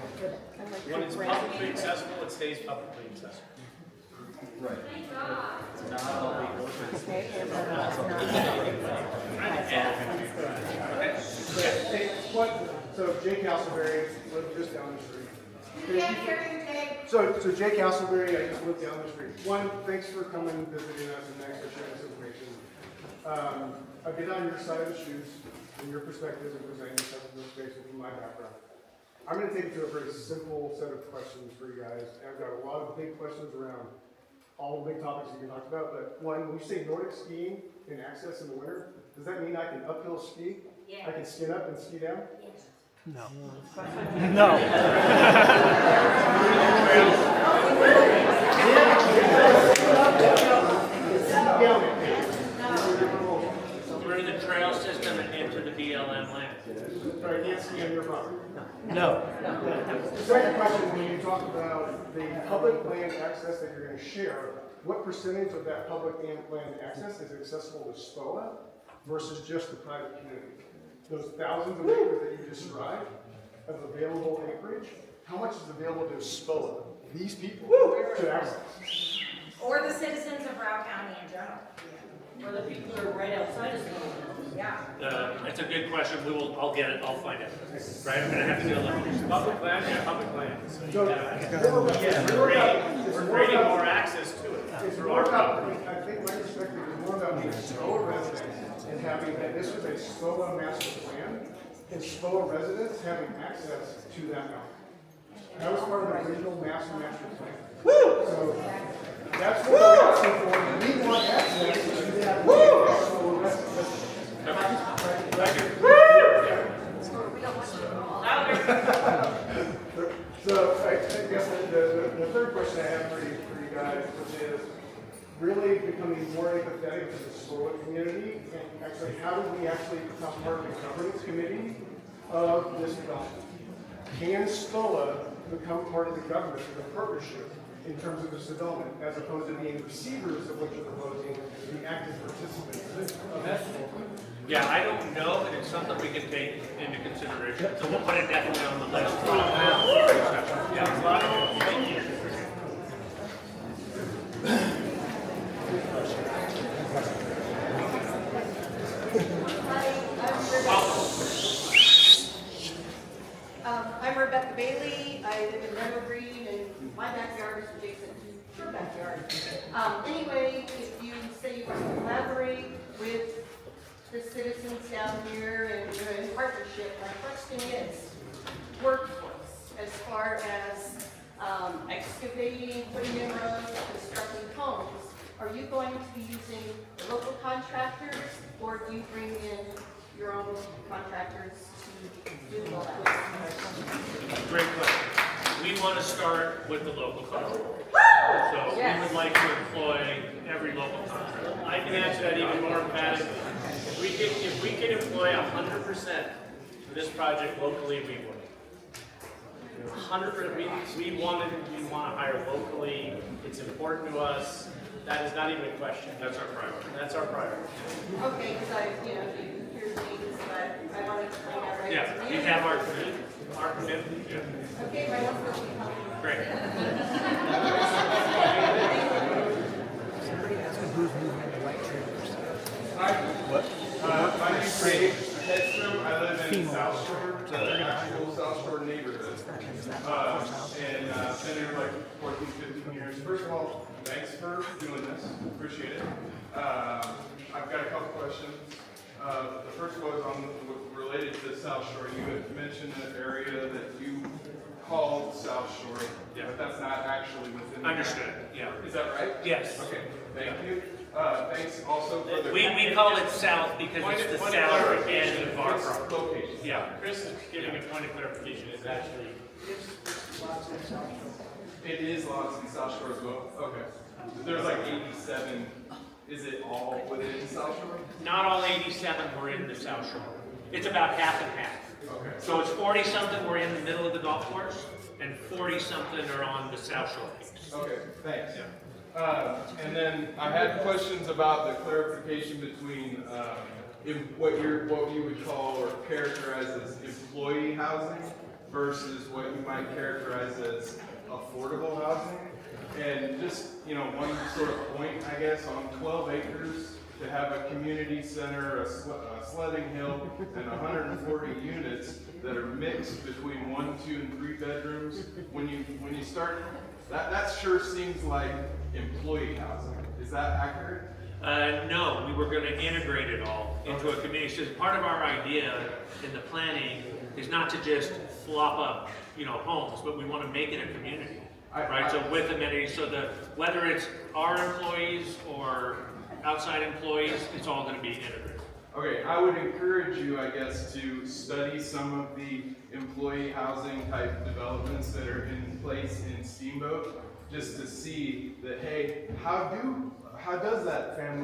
When it's publicly accessible, it stays publicly accessible. Right. So Jake Castleberry lived just down the street. We can't hear you, Jake. So Jake Castleberry, I just lived down the street. One, thanks for coming and visiting us, and thanks for sharing this information. I've been on your side of the shoes, from your perspective, and presenting yourself in this space from my background. I'm going to take you to a very simple set of questions for you guys. And I've got a lot of big questions around all the big topics that you talked about. But one, when you say Nordic skiing and access in the winter, does that mean I can uphill ski? Yeah. I can skin up and ski down? No. No. Through the trail system and into the BLM land. Or I can't ski on your property? No. The second question, when you talk about the public land access that you're going to share, what percentage of that public land access is accessible to SPOA versus just the private community? Those thousands of acres that you described of available acreage, how much is available to SPOA, these people, to access? Or the citizens of Route County in general. Or the people who are right outside of school. Yeah. It's a good question. I'll get it. I'll find it. Right? I'm gonna have to do a little. Public land, yeah, public land. So So, we're creating more access to it. it's more about, I think my perspective is more about being SPOA residents and having that this is a SPOA master plan, and SPOA residents having access to that mountain. That was part of the original master plan. So that's what we're asking for. We want access to that. SPOA residents. So I guess the third question I have for you guys, which is really becoming more empathetic to the SPOA community, and actually how do we actually become part of the governance committee of this development? Can SPOA become part of the government of the partnership in terms of this development, as opposed to being receivers of what you're proposing, the active participants of this. Yeah, I don't know, but it's something we can take into consideration, so we'll put it definitely on the list. Yeah. Thank you. I'm Rebecca Bailey. I live in Meadow Green, and my backyard is adjacent to your backyard. Anyway, if you say you want to collaborate with the citizens down here and you're in partnership, my question is workforce, as far as excavating, putting in roads, constructing homes. Are you going to be using local contractors, or do you bring in your own contractors to do all that? Great question. We want to start with the local contractor. So we would like to employ every local contractor. I can answer that even more emphatically. If we could employ 100% for this project locally, we would. 100%. We want to hire locally. It's important to us. That is not even a question. That's our priority. That's our priority. Okay, because you hear things, but I want to explain that right. Yeah, we have our commitment. Yeah. Okay, right off the Great. Who's moving in the white trailers? My name's Dave Hedstrom. I live in South Shore, the actual South Shore neighborhood. And been here like 14, 15 years. First of all, thanks for doing this. Appreciate it. I've got a couple questions. The first was related to South Shore. You had mentioned an area that you called South Shore, but that's not actually within. Understood. Yeah. Is that right? Yes. Okay. Thank you. Thanks also for the. We call it south because it's the south end of our property. Location. Yeah. Chris is giving a point of clarification. It's actually It is lots in South Shore as well? Okay. There's like 87. Is it all within South Shore? Not all 87 were in the South Shore. It's about half and half. Okay. So it's 40-something we're in the middle of the golf course, and 40-something are on the South Shore piece. Okay, thanks. And then I had questions about the clarification between what you would call or characterize as employee housing versus what you might characterize as affordable housing. And just, one sort of point, I guess, on 12 acres to have a community center, a sledding hill, and 140 units that are mixed between 1, 2, and 3 bedrooms. When you start, that sure seems like employee housing. Is that accurate? No, we were going to integrate it all into a community. So part of our idea in the planning is not to just flop up, homes, but we want to make it a community. Right, so with amenities, so whether it's our employees or outside employees, it's all going to be integrated. Okay, I would encourage you, I guess, to study some of the employee housing type developments that are in place in Steamboat, just to see that, hey, how does that family